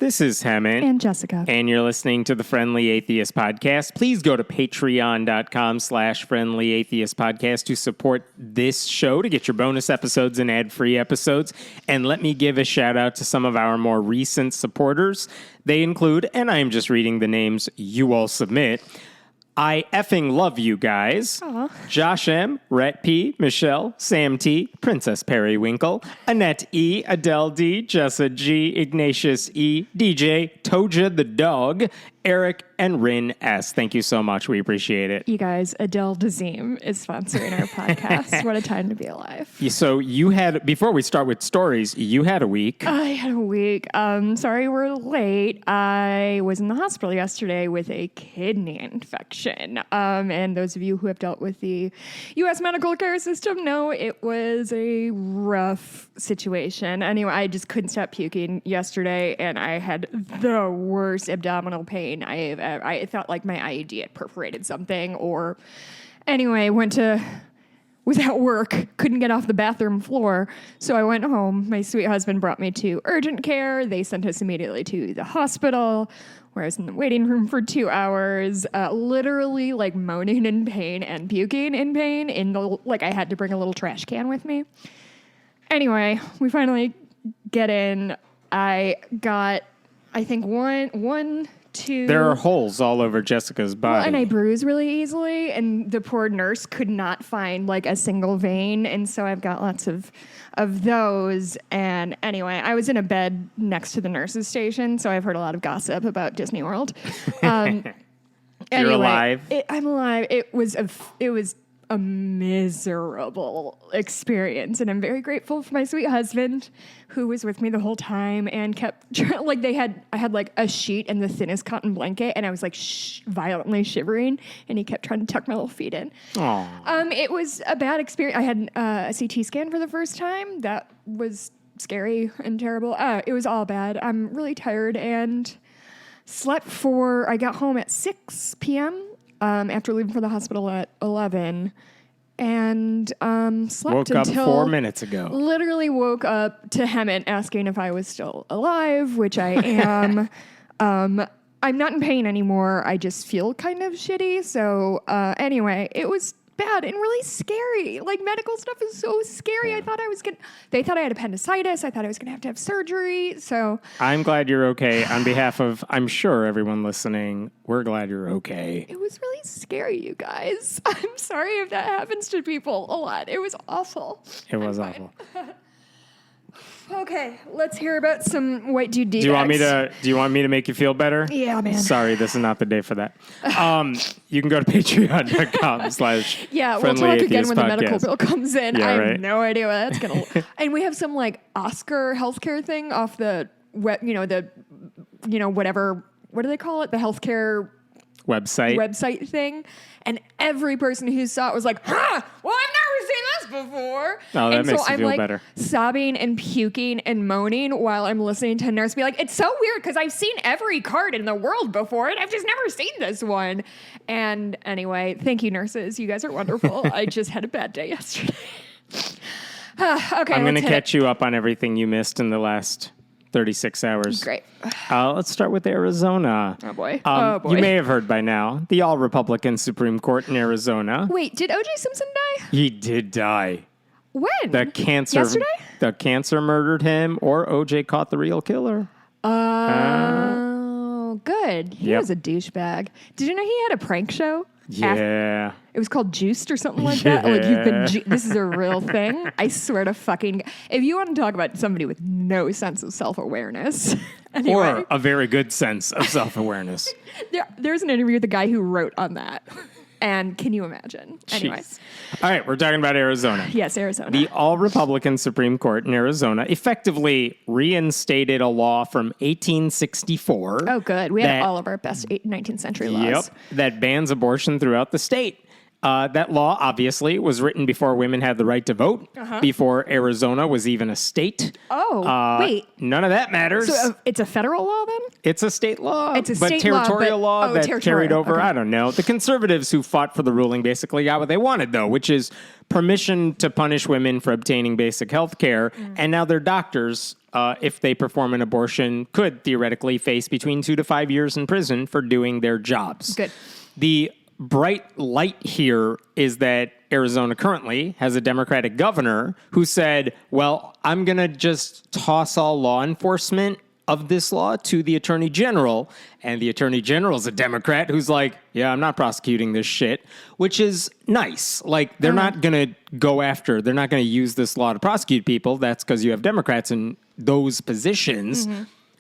This is Hemant. And Jessica. And you're listening to the Friendly Atheist Podcast. Please go to patreon.com/Friendly Atheist Podcast to support this show, to get your bonus episodes and ad-free episodes. And let me give a shout out to some of our more recent supporters. They include, and I am just reading the names you all submit, I effing love you guys. Aww. Josh M, Rhett P, Michelle, Sam T, Princess Periwinkle, Annette E, Adele D, Jessa G, Ignatius E, DJ, Toja the dog, Eric, and Rin S. Thank you so much. We appreciate it. You guys, Adele Dazeem is sponsoring our podcast. What a time to be alive. So you had, before we start with stories, you had a week. I had a week. Sorry we're late. I was in the hospital yesterday with a kidney infection. And those of you who have dealt with the U.S. medical care system know it was a rough situation. Anyway, I just couldn't stop puking yesterday, and I had the worst abdominal pain I felt like my IUD had perforated something, or anyway, was at work, couldn't get off the bathroom floor, so I went home. My sweet husband brought me to urgent care. They sent us immediately to the hospital, where I was in the waiting room for 2 hours, literally like moaning in pain and puking in pain. I had to bring a little trash can with me. Anyway, we finally get in. I got, I think, one, two. There are holes all over Jessica's body. Well, and I bruise really easily, and the poor nurse could not find like a single vein, and so I've got lots of those. And anyway, I was in a bed next to the nurse's station, so I've heard a lot of gossip about Disney World. Anyway, You're alive. I'm alive. It was a miserable experience, and I'm very grateful for my sweet husband who was with me the whole time and kept I had like a sheet and the thinnest cotton blanket, and I was like violently shivering, and he kept trying to tuck my little feet in. Aww. It was a bad experience. I had a CT scan for the first time. That was scary and terrible. It was all bad. I'm really tired and I got home at 6 p.m. After leaving for the hospital at 11, and slept Woke until... up 4 minutes ago. Literally woke up to Hemant asking if I was still alive, which I am. I'm not in pain anymore. I just feel kind of shitty. So anyway, it was bad and really scary. Like, medical stuff is so scary. Yeah. They thought I had appendicitis. I thought I was going to have surgery. So I'm glad you're okay. On behalf of, I'm sure, everyone listening, we're glad you're okay. It was really scary, you guys. I'm sorry if that happens to people a lot. It was awful. It was awful. Okay, let's hear about some white dude DX. Do you want me to make you feel better? Yeah, man. Sorry, this is not the day for that. You can go to patreon.com/friendly Yeah, we'll talk again when the podcast. medical bill comes in. Yeah, I right. have no idea what that's going to... And we have some, like, Oscar healthcare thing off the, whatever... What do they call it? The healthcare... website thing, and every person who saw it was like, well, I've never seen this before. Oh, that and makes so you I'm feel like better. sobbing and puking and moaning while I'm listening to a nurse be like, it's so weird because I've seen every card in the world before and I've just never seen this one. And anyway, thank you, nurses. You guys are wonderful. I just had a bad day yesterday. Okay, I'm going to catch you up on everything you missed in the last 36 hours. Great. Let's start with Arizona. Oh, boy. You may have heard by now, the all-Republican Supreme Court in Arizona. Wait, did O.J. Simpson die? He did die. When? The cancer murdered him, or O.J. caught the real killer. Oh, good. He was a douchebag. Did you know he had a prank show? Yeah. It was called Juiced or something like that. Like, this is a real thing. I swear to fucking... If you want to talk about somebody with no sense of self-awareness... Anyway, or a very good sense of self-awareness. There's an interview with the guy who wrote on that. And can you imagine? Anyway. Jeez. All right, we're talking about Arizona. Yes, Arizona. The all-Republican Supreme Court in Arizona effectively reinstated a law from 1864. Oh, good. We had all of our best 19th century laws. Yep, that bans abortion throughout the state. That law, obviously, was written before women had the right to vote, before Arizona was even a state. Oh, wait. None of that matters. So it's a federal law then? It's a state law. It's a state law, territorial law that carried over. Okay. I don't know. The conservatives who fought for the ruling basically got what they wanted, though, which is permission to punish women for obtaining basic health care. And now their doctors if they perform an abortion, could theoretically face between 2 to 5 years in prison for doing their jobs. Good. The bright light here is that Arizona currently has a Democratic governor who said, well, I'm going to just toss all law enforcement of this law to the attorney general. And the attorney general is a Democrat who's like, yeah, I'm not prosecuting this shit, which is nice. Like, they're not going to they're not going to use this law to prosecute people. That's because you have Democrats in those positions.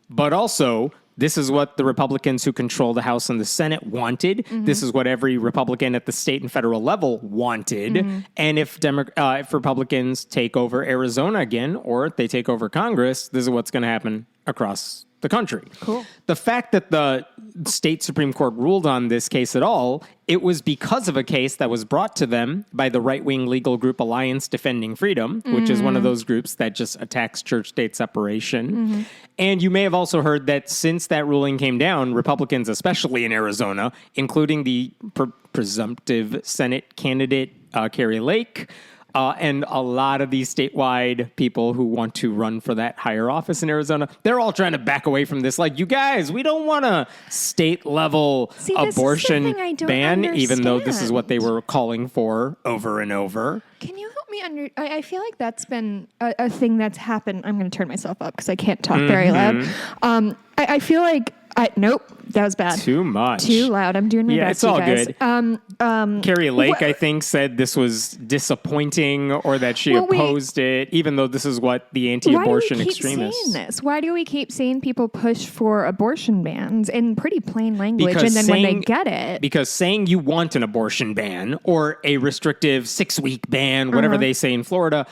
But also, this is what the Republicans who control the House and the Senate wanted. This is what every Republican at the state and federal level wanted. And if Republicans take over Arizona again, or they take over Congress, this is what's going to happen across the country. Cool. The fact that the state Supreme Court ruled on this case at all, it was because of a case that was brought to them by the right-wing legal group Alliance Defending Freedom, which is one of those groups that just attacks church-state separation. And you may have also heard that since that ruling came down, Republicans, especially in Arizona, including the presumptive Senate candidate Carrie Lake, and a lot of these statewide people who want to run for that higher office in Arizona, they're all trying to back away from this. Like, you guys, we don't want a state-level abortion ban, even though this is what they were calling for over and over. Can you help me I feel like that's been a thing that's happened. I'm going to turn myself up because I can't talk very loud. I feel like nope, that was bad. Too much. Too loud. I'm doing my best, it's all guys. good. Carrie Lake, I think, said this was disappointing or that she opposed it, even though this is what the anti-abortion extremists... Saying this? Why do we keep seeing people push for abortion bans in pretty plain language, because and then when they get it... Because saying you want an abortion ban or a restrictive 6-week ban, whatever they say in Florida...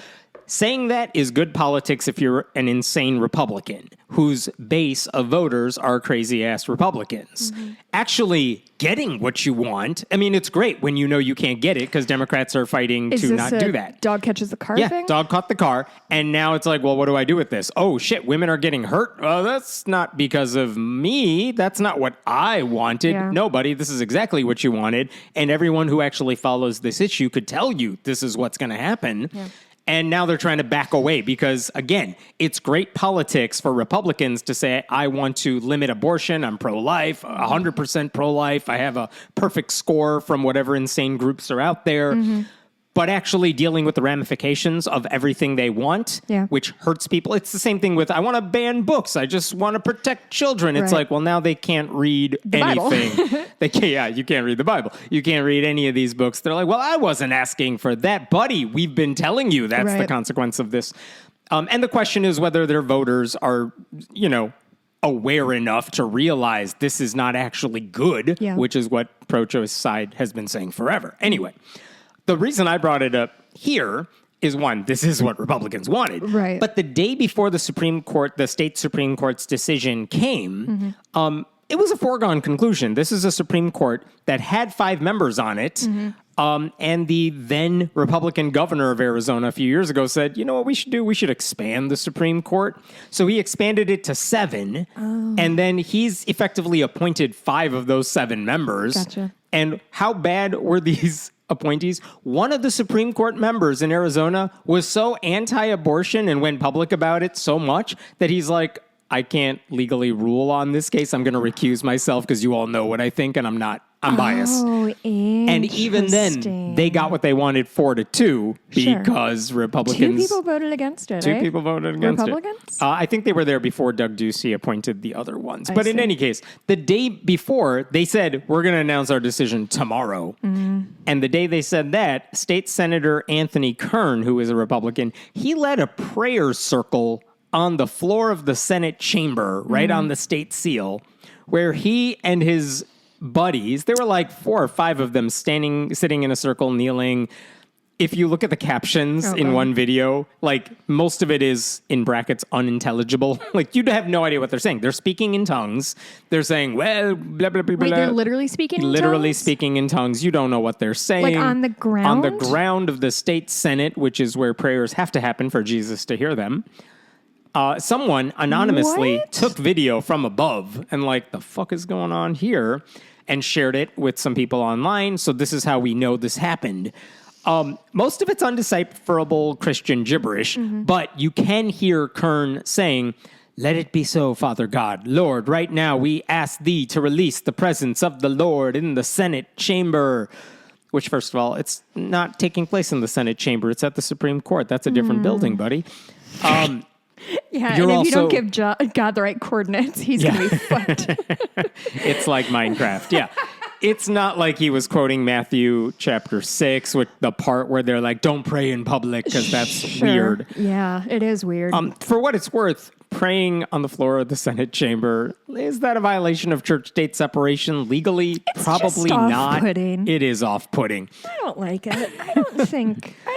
Saying that is good politics if you're an insane Republican whose base of voters are crazy-ass Republicans. Actually getting what you want, I mean, it's great when you know you can't get it because Democrats are fighting to not do that. Dog catches the car thing? Yeah, dog caught the car. And now it's like, well, what do I do with this? Oh, shit, women are getting hurt? That's not because of me. That's not what I wanted. Yeah. Nobody, this is exactly what you wanted. And everyone who actually follows this issue could tell you this is what's going to happen. Yeah. And now they're trying to back away because, again, it's great politics for Republicans to say, I want to limit abortion. I'm pro-life, 100% pro-life. I have a perfect score from whatever insane groups are out there. But actually dealing with the ramifications of everything they want, which hurts people. It's the same thing with, I want to ban books. I just want to protect children. It's like, well, now they can't read anything. You can't read the Bible. You can't read any of these books. They're like, well, I wasn't asking for that. Buddy, we've been telling you that's the consequence of this. And the question is whether their voters are, aware enough to realize this is not actually good, which is what pro-choice side has been saying forever. Anyway. The reason I brought it up here is, one, this is what Republicans wanted. Right. But the day before the Supreme Court, the state Supreme Court's decision came, it was a foregone conclusion. This is a Supreme Court that had 5 members on it. And the then Republican governor of Arizona a few years ago said, you know what we should do? We should expand the Supreme Court. So he expanded it to 7. And then he's effectively appointed 5 of those 7 members. Gotcha. And how bad were these appointees? One of the Supreme Court members in Arizona was so anti-abortion and went public about it so much that he's like, I can't legally rule on this case. I'm going to recuse myself because you all know what I think and I'm biased. Oh, and even then, they got what they wanted 4-2 because Republicans... 2 people voted against it, 2 people voted against Republicans? I think they were there before Doug Ducey appointed the other ones. But in any case, the day before, they said, we're going to announce our decision tomorrow. And the day they said that, State Senator Anthony Kern, who is a Republican, he led a prayer circle on the floor of the Senate chamber, right on the state seal, where he and his buddies, there were like 4 or 5 of them sitting in a circle, kneeling. If you look at the captions in one video, like most of it is in brackets unintelligible. Like you'd have no idea what they're saying. They're speaking in tongues. They're saying, well, blah, blah, blah, blah. Wait, they're literally speaking in tongues? Literally speaking in tongues. You don't know what they're saying. Like on the ground? On the ground of the state Senate, which is where prayers have to happen for Jesus to hear them. Someone anonymously took video from above and like, the fuck is going on here? And shared it with some people online. So this is how we know this happened. Most of it's undecipherable Christian gibberish, but you can hear Kern saying, "Let it be so, Father God. Lord, right now we ask thee to release the presence of the Lord in the Senate chamber." Which, first of all, it's not taking place in the Senate chamber. It's at the Supreme Court. That's a different building, buddy. Yeah, You're and if you also- don't give God the right coordinates, he's going to be fucked. It's like Minecraft. Yeah. It's not like he was quoting Matthew chapter 6 with the part where they're like, don't pray in public because that's weird. Yeah, it is weird. For what it's worth, praying on the floor of the Senate chamber, is that a violation of church-state separation legally? Probably just not. off-putting. It is off-putting. I don't like it. I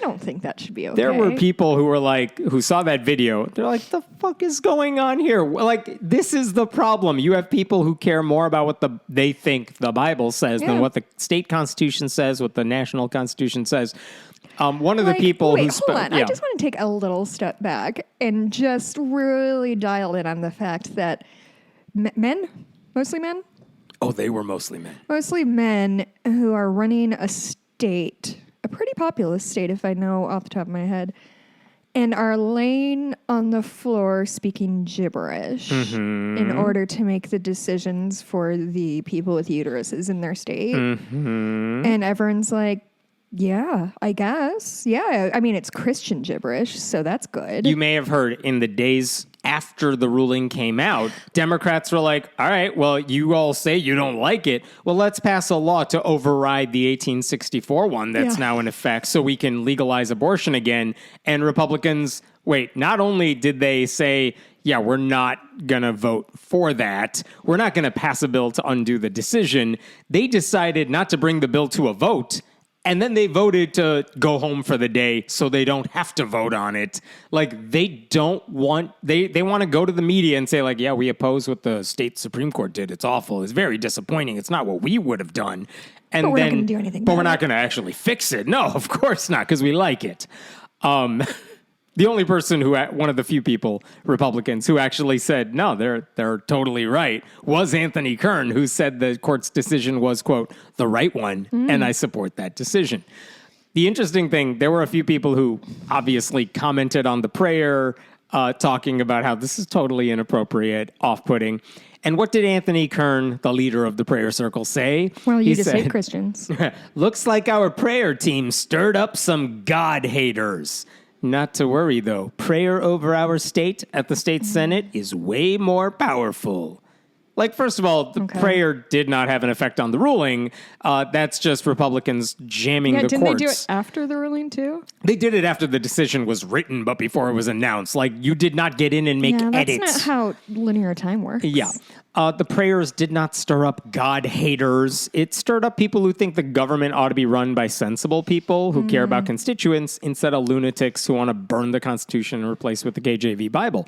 don't think that should be okay. There were people who were like, who saw that video. They're like, the fuck is going on here? Like, this is the problem. You have people who care more about what they think the Bible says than what the state constitution says, what the national constitution says. One of the people who... hold on. I just want to take a little step back and just really dial in on the fact that men, mostly men, Oh, they were mostly men. who are running a state, a pretty populous state, if I know off the top of my head, and are laying on the floor speaking gibberish in order to make the decisions for the people with uteruses in their state. And everyone's like, yeah, I guess. Yeah, I mean, it's Christian gibberish, so that's good. You may have heard in the days after the ruling came out, Democrats were like, all right, well, you all say you don't like it. Well, let's pass a law to override the 1864 one that's now in effect so we can legalize abortion again. And Republicans, not only did they say, yeah, we're not going to vote for that, we're not going to pass a bill to undo the decision, they decided not to bring the bill to a vote. And then they voted to go home for the day so they don't have to vote on it. Like, they don't want... They want to go to the media and say, like, yeah, we oppose what the state Supreme Court did. It's awful. It's very disappointing. It's not what we would have done. And But we're not gonna do anything But about we're not it. going to actually fix it. No, of course not, because we like it. The only person one of the few people, Republicans, who actually said, no, they're totally right, was Anthony Kern, who said the court's decision was, quote, the right one, and I support that decision. The interesting thing, there were a few people who obviously commented on the prayer, talking about how this is totally inappropriate, off-putting. And what did Anthony Kern, the leader of the prayer circle, say? Well, you He just said, hate Christians. looks like our prayer team stirred up some God haters. Not to worry, though. Prayer over our state at the state Senate is way more powerful. Like, first of all, the prayer did not have an effect on the ruling. That's just Republicans jamming the didn't courts. they do it after the ruling, too? They did it after the decision was written, but before it was announced. Like, you did not get in and make edits. That's not how linear time works. Yeah. The prayers did not stir up God haters. It stirred up people who think the government ought to be run by sensible people who care about constituents instead of lunatics who want to burn the Constitution and replace it with the KJV Bible.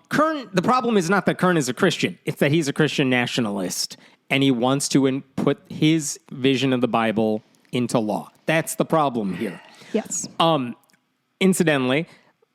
Kern, the problem is not that Kern is a Christian. It's that he's a Christian nationalist and he wants to put his vision of the Bible into law. That's the problem here. Yes. Incidentally,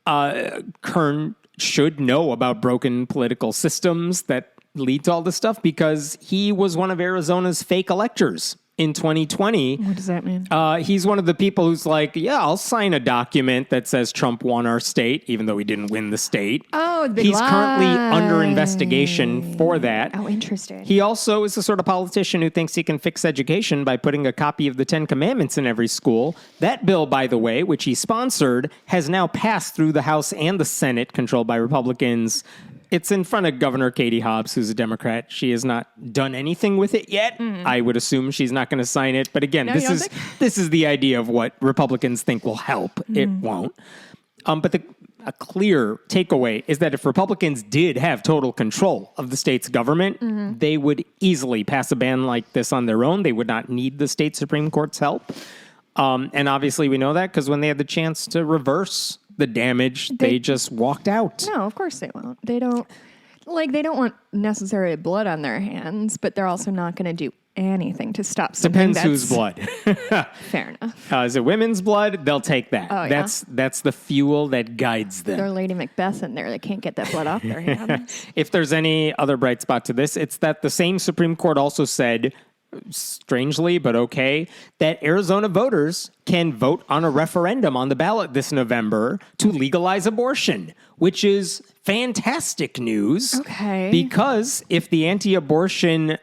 Kern should know about broken political systems that lead to all this stuff because he was one of Arizona's fake electors in 2020. What does that mean? He's one of the people who's like, yeah, I'll sign a document that says Trump won our state, even though he didn't win the state. Oh, the big He's currently lie. under investigation for that. Oh, interesting. He also is the sort of politician who thinks he can fix education by putting a copy of the Ten Commandments in every school. That bill, by the way, which he sponsored, has now passed through the House and the Senate, controlled by Republicans. It's in front of Governor Katie Hobbs, who's a Democrat. She has not done anything with it yet. I would assume she's not going to sign it. But again, this is the idea of what Republicans think will help. It won't. But a clear takeaway is that if Republicans did have total control of the state's government, they would easily pass a ban like this on their own. They would not need the state Supreme Court's help. And obviously we know that because when they had the chance to reverse the damage, they just walked out. No, of course they won't. They don't want necessarily blood on their hands, but they're also not going to do anything to stop something. Depends whose blood. Fair enough. Is it women's blood? They'll take that. Oh, yeah. That's the fuel that guides them. They're Lady Macbeth in there. They can't get that blood off their hands. If there's any other bright spot to this, it's that the same Supreme Court also said strangely, but okay, that Arizona voters can vote on a referendum on the ballot this November to legalize abortion, which is fantastic news. Okay. Because if the anti-abortion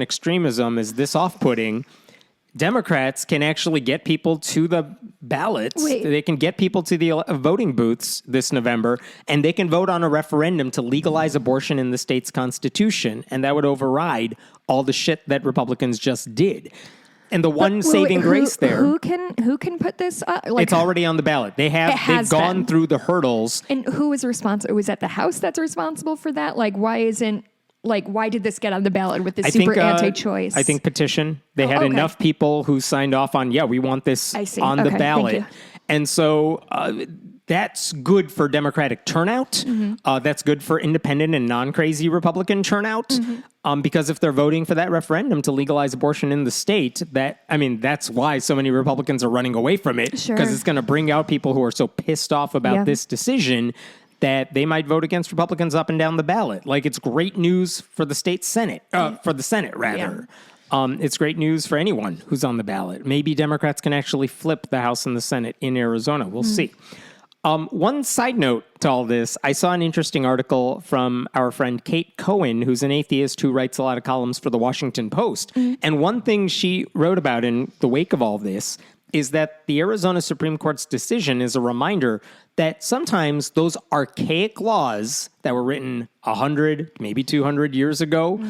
extremism is this off-putting, Democrats can actually get people to the ballots. Wait. They can get people to the voting booths this November, and they can vote on a referendum to legalize abortion in the state's constitution, and that would override all the shit that Republicans just did. And the one saving grace there, who can put this up? it's already on the ballot. They've gone been. through the hurdles. And who is responsible? Was that the House that's responsible for that? Why did this get on the ballot with this anti-choice? I think petition. They had enough people who signed off on, we want this on the ballot. And so that's good for Democratic turnout. Mm-hmm. That's good for independent and non-crazy Republican turnout. Mm-hmm. Because if they're voting for that referendum to legalize abortion in the state, that's why so many Republicans are running away from it. Because it's going to bring out people who are so pissed off about this decision that they might vote against Republicans up and down the ballot. Like, it's great news for the state Senate, for the Senate, rather. Yeah. It's great news for anyone who's on the ballot. Maybe Democrats can actually flip the House and the Senate in Arizona. We'll see. One side note to all this, I saw an interesting article from our friend Kate Cohen, who's an atheist who writes a lot of columns for the Washington Post. And one thing she wrote about in the wake of all this is that the Arizona Supreme Court's decision is a reminder that sometimes those archaic laws that were written 100, maybe 200 years ago,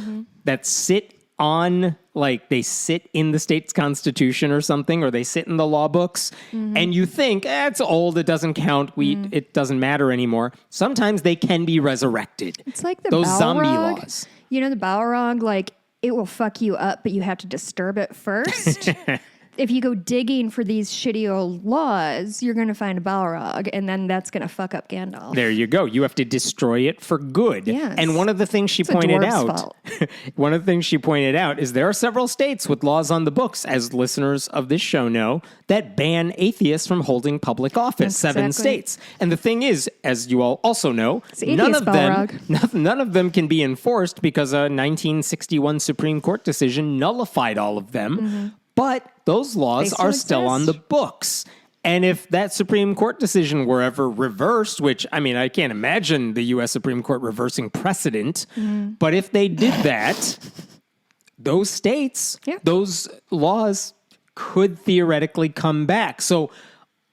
that sit on, they sit in the state's constitution or something, or they sit in the law books, and you think, it's old, it doesn't count, it doesn't matter anymore. Sometimes they can be resurrected. It's like those zombie laws. You know, the Balrog, it will fuck you up, but you have to disturb it first. If you go digging for these shitty old laws, you're going to find a Balrog, and then that's going to fuck up Gandalf. There you go. You have to destroy it for good. Yes. And one of the things she pointed out is there are several states with laws on the books, as listeners of this show know, that ban atheists from holding public office. 7 states. And the thing is, as you all also know, none of them can be enforced because a 1961 Supreme Court decision nullified all of them. But those laws are still on the books. And if that Supreme Court decision were ever reversed, which, I can't imagine the U.S. Supreme Court reversing precedent, but if they did that, those states, those laws could theoretically come back. So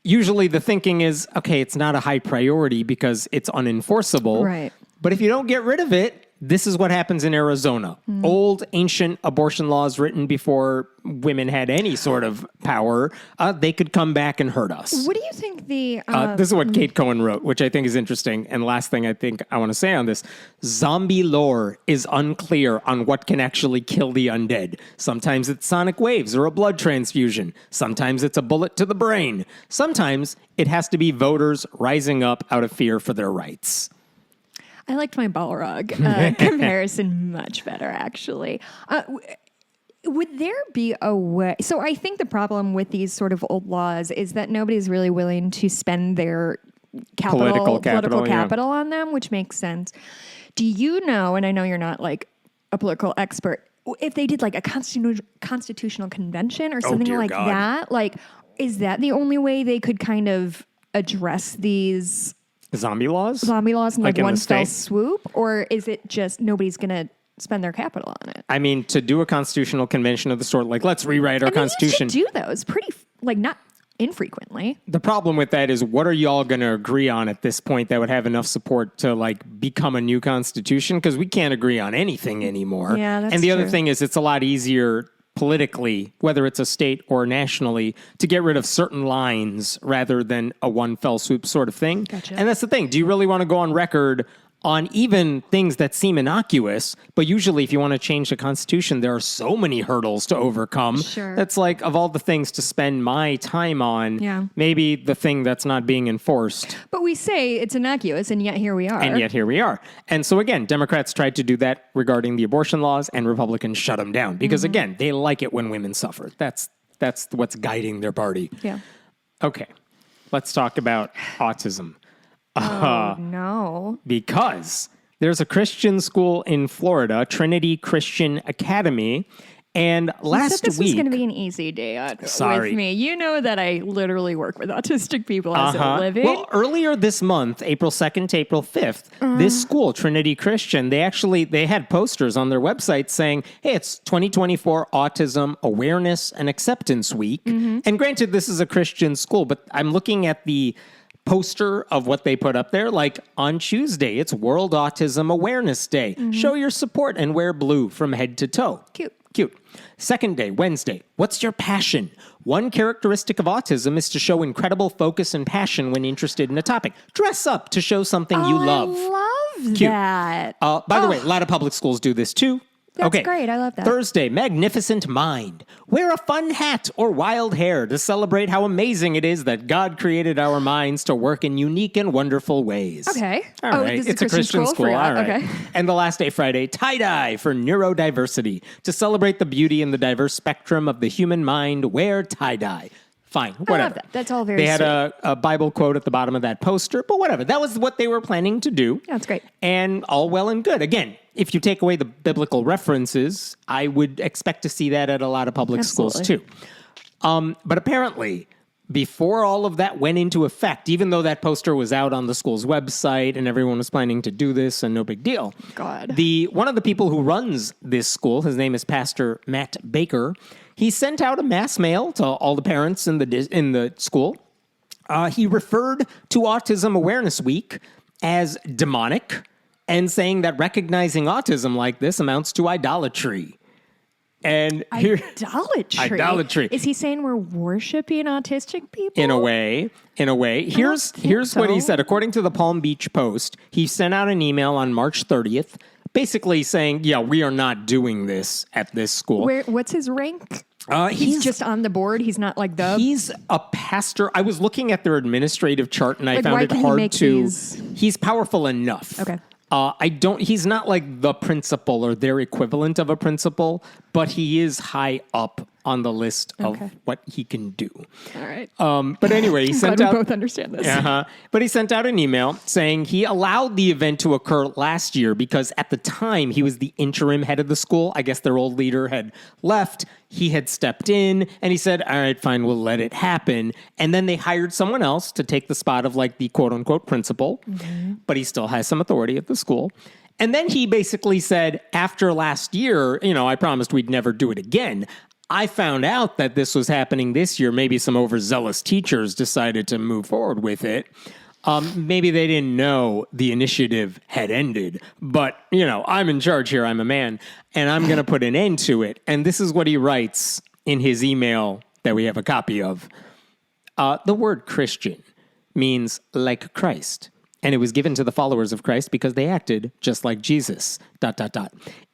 usually the thinking is, okay, it's not a high priority because it's unenforceable. Right. But if you don't get rid of it, this is what happens in Arizona. Old, ancient abortion laws written before women had any sort of power, they could come back and hurt us. What do you think the... this is what Kate Cohen wrote, which I think is interesting. And last thing I think I want to say on this, zombie lore is unclear on what can actually kill the undead. Sometimes it's sonic waves or a blood transfusion. Sometimes it's a bullet to the brain. Sometimes it has to be voters rising up out of fear for their rights. I liked my Balrog comparison much better, actually. Would there be a way? So I think the problem with these sort of old laws is that nobody's really willing to spend their political capital on them, which makes sense. Do you know, and I know you're not a political expert, if they did a constitutional convention or something that, is that the only way they could kind of address these... Zombie laws? Zombie laws in one fell swoop? Or is it just nobody's going to spend their capital on it? To do a constitutional convention of the sort, let's rewrite our constitution. You should do those pretty, not infrequently. The problem with that is, what are y'all going to agree on at this point that would have enough support to become a new constitution? Because we can't agree on anything anymore. Yeah, that's And the true. other thing is, it's a lot easier politically, whether it's a state or nationally, to get rid of certain lines rather than a one fell swoop sort of thing. Gotcha. And that's the thing. Do you really want to go on record on even things that seem innocuous? But usually if you want to change the Constitution, there are so many hurdles to overcome. Sure. That's of all the things to spend my time on, maybe the thing that's not being enforced. But we say it's innocuous, and yet here we are. And so again, Democrats tried to do that regarding the abortion laws, and Republicans shut them down. Because again, they like it when women suffer. That's what's guiding their party. Yeah. Okay, let's talk about autism. Oh, no. Because there's a Christian school in Florida, Trinity Christian Academy. And last you said this week, was going to be an easy day with me. You know that I literally work with autistic people as a living. Well, earlier this month, April 2nd to April 5th, this school, Trinity Christian, they had posters on their website saying, hey, it's 2024 Autism Awareness and Acceptance Week. And granted, this is a Christian school, but I'm looking at the poster of what they put up there. Like on Tuesday, it's World Autism Awareness Day. Show your support and wear blue from head to toe. Cute. Second day, Wednesday. What's your passion? One characteristic of autism is to show incredible focus and passion when interested in a topic. Dress up to show something you love. I love Cute. that. By the way, a lot of public schools do this too. That's great. I love that. Thursday, Magnificent Mind. Wear a fun hat or wild hair to celebrate how amazing it is that God created our minds to work in unique and wonderful ways. Okay. All right. This is It's a Christian school. All right. Okay. And the last day, Friday, tie-dye for neurodiversity. To celebrate the beauty and the diverse spectrum of the human mind, wear tie-dye. Fine, whatever. I love that. That's all very They had sweet. a Bible quote at the bottom of that poster, but whatever. That was what they were planning to do. Yeah, that's great. And all well and good. Again, if you take away the biblical references, I would expect to see that at a lot of public schools too. But apparently, before all of that went into effect, even though that poster was out on the school's website and everyone was planning to do this and no big deal, God. one of the people who runs this school, his name is Pastor Matt Baker, he sent out a mass mail to all the parents in the school. He referred to Autism Awareness Week as demonic and saying that recognizing autism like this amounts to idolatry. And idolatry. Is he saying we're worshiping autistic people? In a way. Here's what he said. According to the Palm Beach Post, he sent out an email on March 30th, basically saying, yeah, we are not doing this at this school. What's his rank? He's just on the board. He's not like the... He's a pastor. I was looking at their administrative chart and I found why it can he hard make to... these- He's powerful enough. Okay. He's not like the principal or their equivalent of a principal, but he is high up on the list of what he can do. All right. But anyway, he sent out... we both understand this. But he sent out an email saying he allowed the event to occur last year because at the time he was the interim head of the school. I guess their old leader had left. He had stepped in and he said, all right, fine, we'll let it happen. And then they hired someone else to take the spot of like the quote unquote principal, but he still has some authority at the school. And then he basically said, after last year, I promised we'd never do it again. I found out that this was happening this year. Maybe some overzealous teachers decided to move forward with it. Maybe they didn't know the initiative had ended. But, I'm in charge here. I'm a man. And I'm going to put an end to it. And this is what he writes in his email that we have a copy of. The word Christian means like Christ. And it was given to the followers of Christ because they acted just like Jesus, ...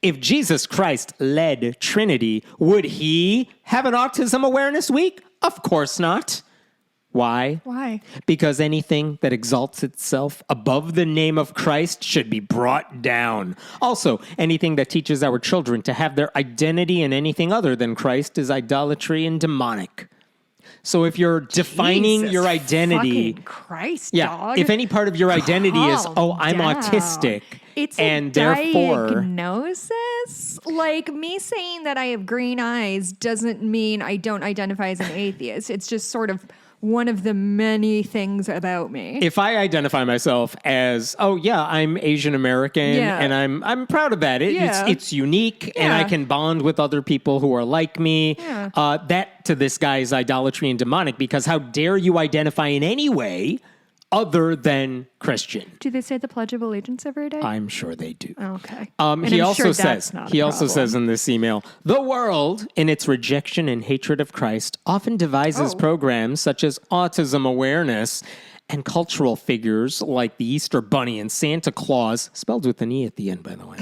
If Jesus Christ led Trinity, would he have an Autism Awareness Week? Of course not. Why? Why? Because anything that exalts itself above the name of Christ should be brought down. Also, anything that teaches our children to have their identity in anything other than Christ is idolatry and demonic. So if you're defining Jesus your identity, fucking Christ, yeah, dog. if any part of your identity is, Calm I'm down. autistic, It's and a therefore, diagnosis. Like me saying that I have green eyes doesn't mean I don't identify as an atheist. It's just sort of one of the many things about me. if I identify myself as, I'm Asian American, and I'm proud of that. It's unique, and I can bond with other people who are like me. Yeah. That to this guy is idolatry and demonic, because how dare you identify in any way other than Christian? Do they say the Pledge of Allegiance every day? I'm sure they do. Okay. He also says in this email, the world, in its rejection and hatred of Christ, often devises programs such as Autism Awareness and cultural figures like the Easter Bunny and Santa Claus, spelled with an E at the end, by the way,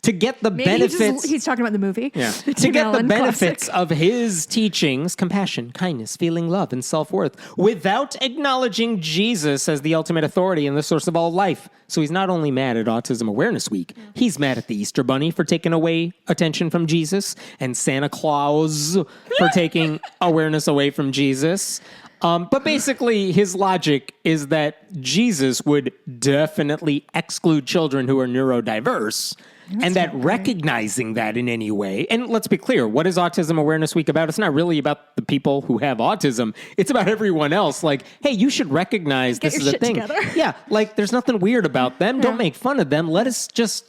to get the benefits. He's talking about the movie. Yeah. The To Tim get the Allen benefits classic. of his teachings, compassion, kindness, feeling love, and self-worth, without acknowledging Jesus as the ultimate authority and the source of all life. So he's not only mad at Autism Awareness Week, he's mad at the Easter Bunny for taking away attention from Jesus, and Santa Claus for taking awareness away from Jesus. But basically, his logic is that Jesus would definitely exclude children who are neurodiverse. And that recognizing that in any way, and let's be clear, what is Autism Awareness Week about? It's not really about the people who have autism. It's about everyone else. Like, hey, you should recognize this is a thing. Together. Yeah, like there's nothing weird about them. Don't make fun of them. Let us just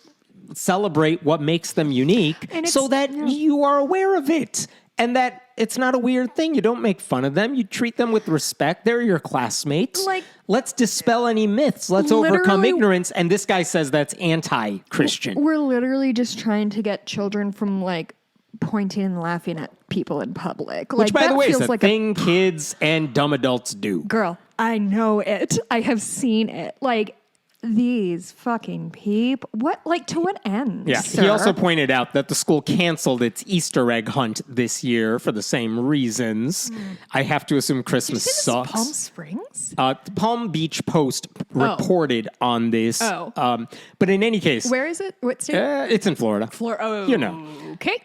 celebrate what makes them unique so that you are aware of it. And that it's not a weird thing. You don't make fun of them. You treat them with respect. They're your classmates. Like, let's dispel any myths. Let's overcome ignorance. And this guy says that's anti-Christian. We're literally just trying to get children from like pointing and laughing at people in public. Which, by the way, is a like thing kids and dumb adults do. Girl, I know it. I have seen it. Like, these fucking people. What, like, to what end? Yeah. Sir? He also pointed out that the school canceled its Easter egg hunt this year for the same reasons. I have to assume Christmas Did you say sucks. Palm Springs? Palm Beach Post reported on this. But in any case, Where is it? What state? it's in Florida. Florida. Oh, You know. Okay.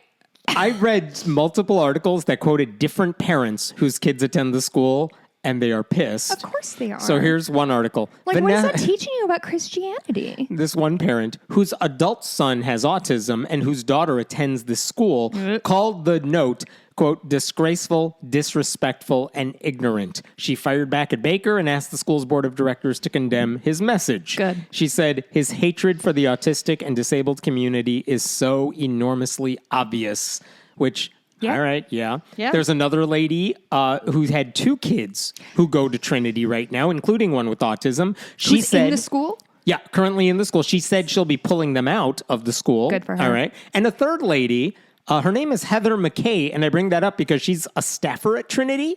I read multiple articles that quoted different parents whose kids attend the school, and they are pissed. Of course they are. So here's one article. Like, what is that teaching you about Christianity? This one parent whose adult son has autism and whose daughter attends this school called the note, quote, disgraceful, disrespectful, and ignorant. She fired back at Baker and asked the school's board of directors to condemn his message. Good. She said his hatred for the autistic and disabled community is so enormously obvious, which... Yeah. All right, yeah. Yeah. There's another lady who had 2 kids who go to Trinity right now, including one with autism. She Who's said, in the school? Yeah, currently in the school. She said she'll be pulling them out of the school. Good for her. All right. And a third lady, her name is Heather McKay, and I bring that up because she's a staffer at Trinity,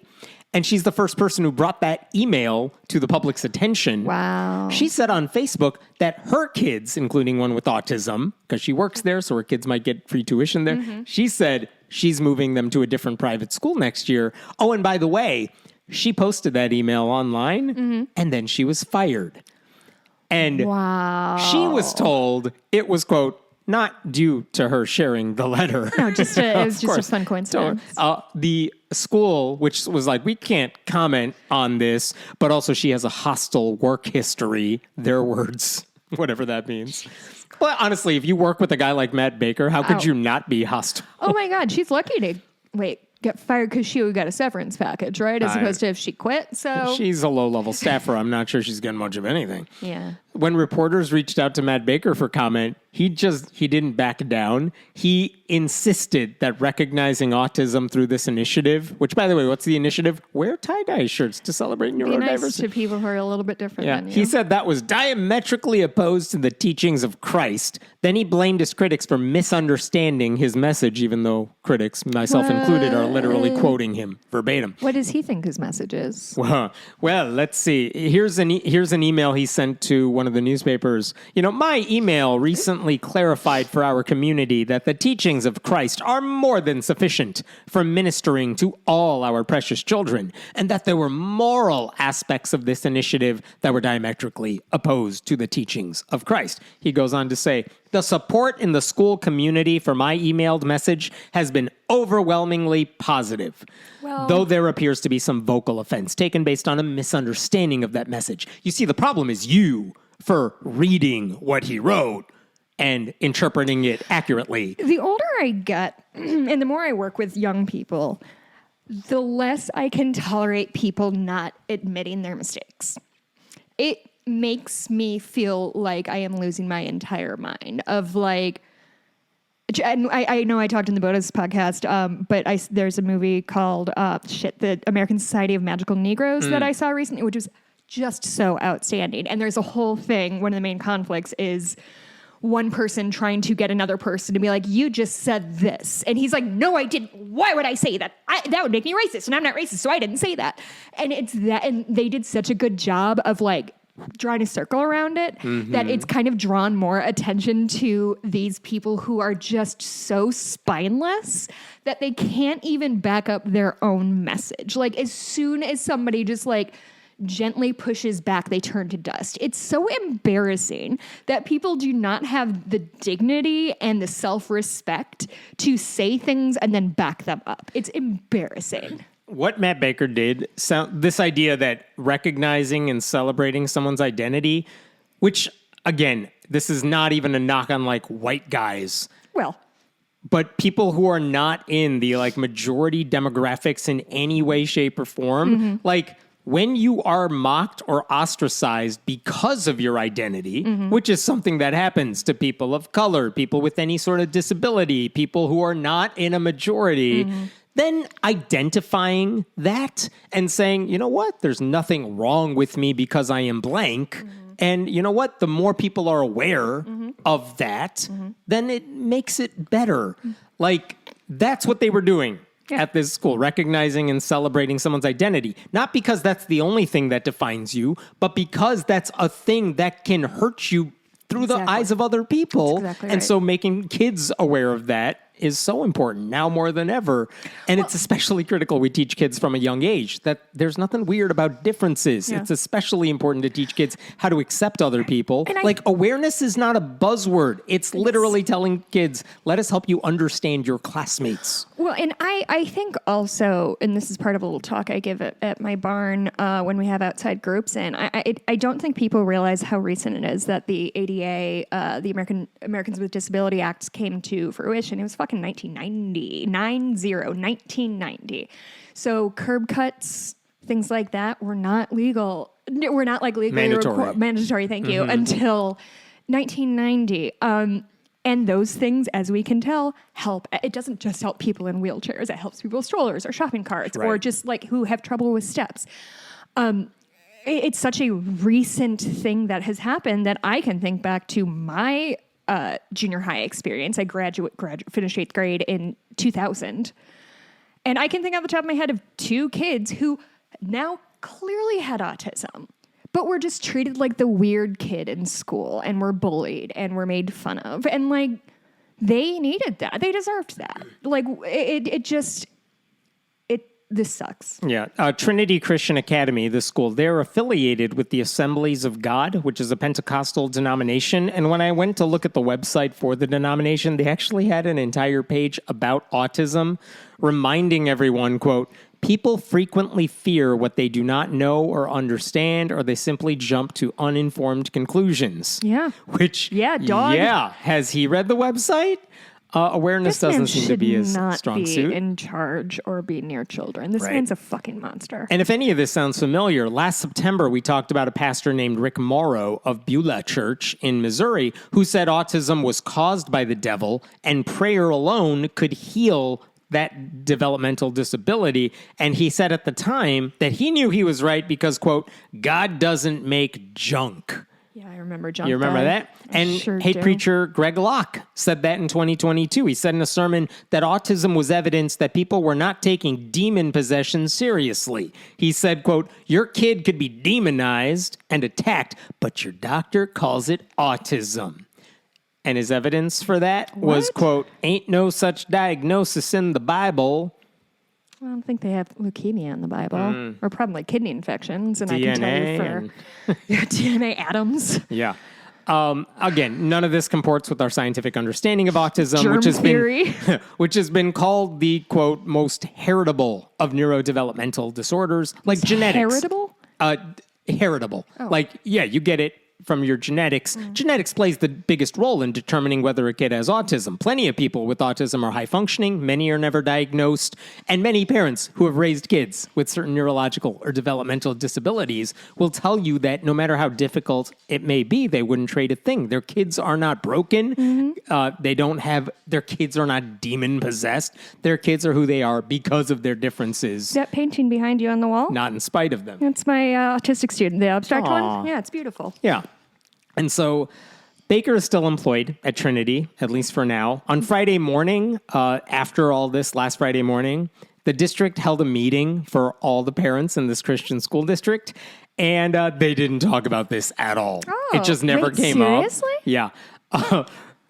and she's the first person who brought that email to the public's attention. Wow. She said on Facebook that her kids, including one with autism, because she works there, so her kids might get free tuition there, she said she's moving them to a different private school next year. Oh, and by the way, she posted that email online, and then she was fired. And she was told it was, quote, not due to her sharing the letter. No, it was just a fun coincidence. The school, which was like, we can't comment on this, but also she has a hostile work history, their words, whatever that means. Well, honestly, if you work with a guy like Matt Baker, how could you not be hostile? Oh my God, she's lucky to get fired because she got a severance package, right? As opposed to if she quit. So she's a low-level staffer. I'm not sure she's getting much of anything. Yeah. When reporters reached out to Matt Baker for comment, he didn't back down. He insisted that recognizing autism through this initiative, which, by the way, what's the initiative? Wear tie-dye shirts to celebrate neurodiversity. Be nice to people who are a little bit different than you. He said that was diametrically opposed to the teachings of Christ. Then he blamed his critics for misunderstanding his message, even though critics, myself included, are literally quoting him verbatim. What does he think his message is? Well, let's see. Here's an email he sent to one of the newspapers. You know, my email recently clarified for our community that the teachings of Christ are more than sufficient for ministering to all our precious children, and that there were moral aspects of this initiative that were diametrically opposed to the teachings of Christ. He goes on to say, the support in the school community for my emailed message has been overwhelmingly positive, though there appears to be some vocal offense taken based on a misunderstanding of that message. You see, the problem is you for reading what he wrote and interpreting it accurately. The older I get, and the more I work with young people, the less I can tolerate people not admitting their mistakes. It makes me feel like I am losing my entire mind of like, and I know I talked in the bonus podcast, but there's a movie called the American Society of Magical Negroes that I saw recently, which was just so outstanding. And there's a whole thing, one of the main conflicts is one person trying to get another person to be like, you just said this. And he's like, no, I didn't. Why would I say that? That would make me racist, and I'm not racist, so I didn't say that. And it's that, and they did such a good job of like drawing a circle around it that it's kind of drawn more attention to these people who are just so spineless that they can't even back up their own message. Like, as soon as somebody just like gently pushes back, they turn to dust. It's so embarrassing that people do not have the dignity and the self-respect to say things and then back them up. It's embarrassing. what Matt Baker did, this idea that recognizing and celebrating someone's identity, which, again, this is not even a knock on like white guys. Well, but people who are not in the like majority demographics in any way, shape, or form, like when you are mocked or ostracized because of your identity, which is something that happens to people of color, people with any sort of disability, people who are not in a majority, then identifying that and saying, you know what, there's nothing wrong with me because I am blank. And you know what? The more people are aware of that, then it makes it better. Like, that's what they were doing at this school, recognizing and celebrating someone's identity. Not because that's the only thing that defines you, but because that's a thing that can hurt you through the eyes of other people. Exactly and right. so making kids aware of that is so important now more than ever. And it's especially critical we teach kids from a young age that there's nothing weird about differences. Yeah. It's especially important to teach kids how to accept other people. And like awareness is not a buzzword. It's literally telling kids, let us help you understand your classmates. Well, and I think also, and this is part of a little talk I give at my barn when we have outside groups, and I don't think people realize how recent it is that the ADA, the Americans with Disability Act, came to fruition. It was fucking 1990. So curb cuts, things like that were not legal. We're not like legally mandatory. Thank you, until 1990. And those things, as we can tell, help. It doesn't just help people in wheelchairs. It helps people with strollers or shopping carts or just like who have trouble with steps. It's such a recent thing that has happened that I can think back to my junior high experience. I finished 8th grade in 2000. And I can think off the top of my head of 2 kids who now clearly had autism, but were just treated like the weird kid in school and were bullied and were made fun of. And like, they needed that. They deserved that. Like, this sucks. Yeah. Trinity Christian Academy, this school, they're affiliated with the Assemblies of God, which is a Pentecostal denomination. And when I went to look at the website for the denomination, they actually had an entire page about autism, reminding everyone, quote, people frequently fear what they do not know or understand, or they simply jump to uninformed conclusions. Yeah. Which, dog. Yeah. Has he read the website? Awareness doesn't seem to be his strong suit. This man should not be in charge or be near children. This man's a fucking monster. And if any of this sounds familiar, last September we talked about a pastor named Rick Morrow of Beulah Church in Missouri who said autism was caused by the devil and prayer alone could heal that developmental disability. And he said at the time that he knew he was right because, quote, God doesn't make junk. Yeah, I remember John. You remember that? And hate preacher Greg Locke said that in 2022. He said in a sermon that autism was evidence that people were not taking demon possession seriously. He said, quote, your kid could be demonized and attacked, but your doctor calls it autism. And his evidence for that was, quote, ain't no such diagnosis in the Bible. I don't think they have leukemia in the Bible, or probably kidney infections, and DNA I can tell you DNA atoms. Yeah. Again, none of this comports with our scientific understanding of autism, Germ theory. which has been called the, quote, most heritable of neurodevelopmental disorders, like genetics. Heritable? Heritable. Like, yeah, you get it from your genetics. Genetics plays the biggest role in determining whether a kid has autism. Plenty of people with autism are high functioning. Many are never diagnosed. And many parents who have raised kids with certain neurological or developmental disabilities will tell you that no matter how difficult it may be, they wouldn't trade a thing. Their kids are not broken. Their kids are not demon possessed. Their kids are who they are because of their differences. That painting behind you on the wall? Not in spite of them. That's my autistic student, the abstract one. Yeah, it's beautiful. Yeah. And so Baker is still employed at Trinity, at least for now. On Friday morning, after all this, last Friday morning, the district held a meeting for all the parents in this Christian school district, and they didn't talk about this at all. It just never came seriously? up. Yeah.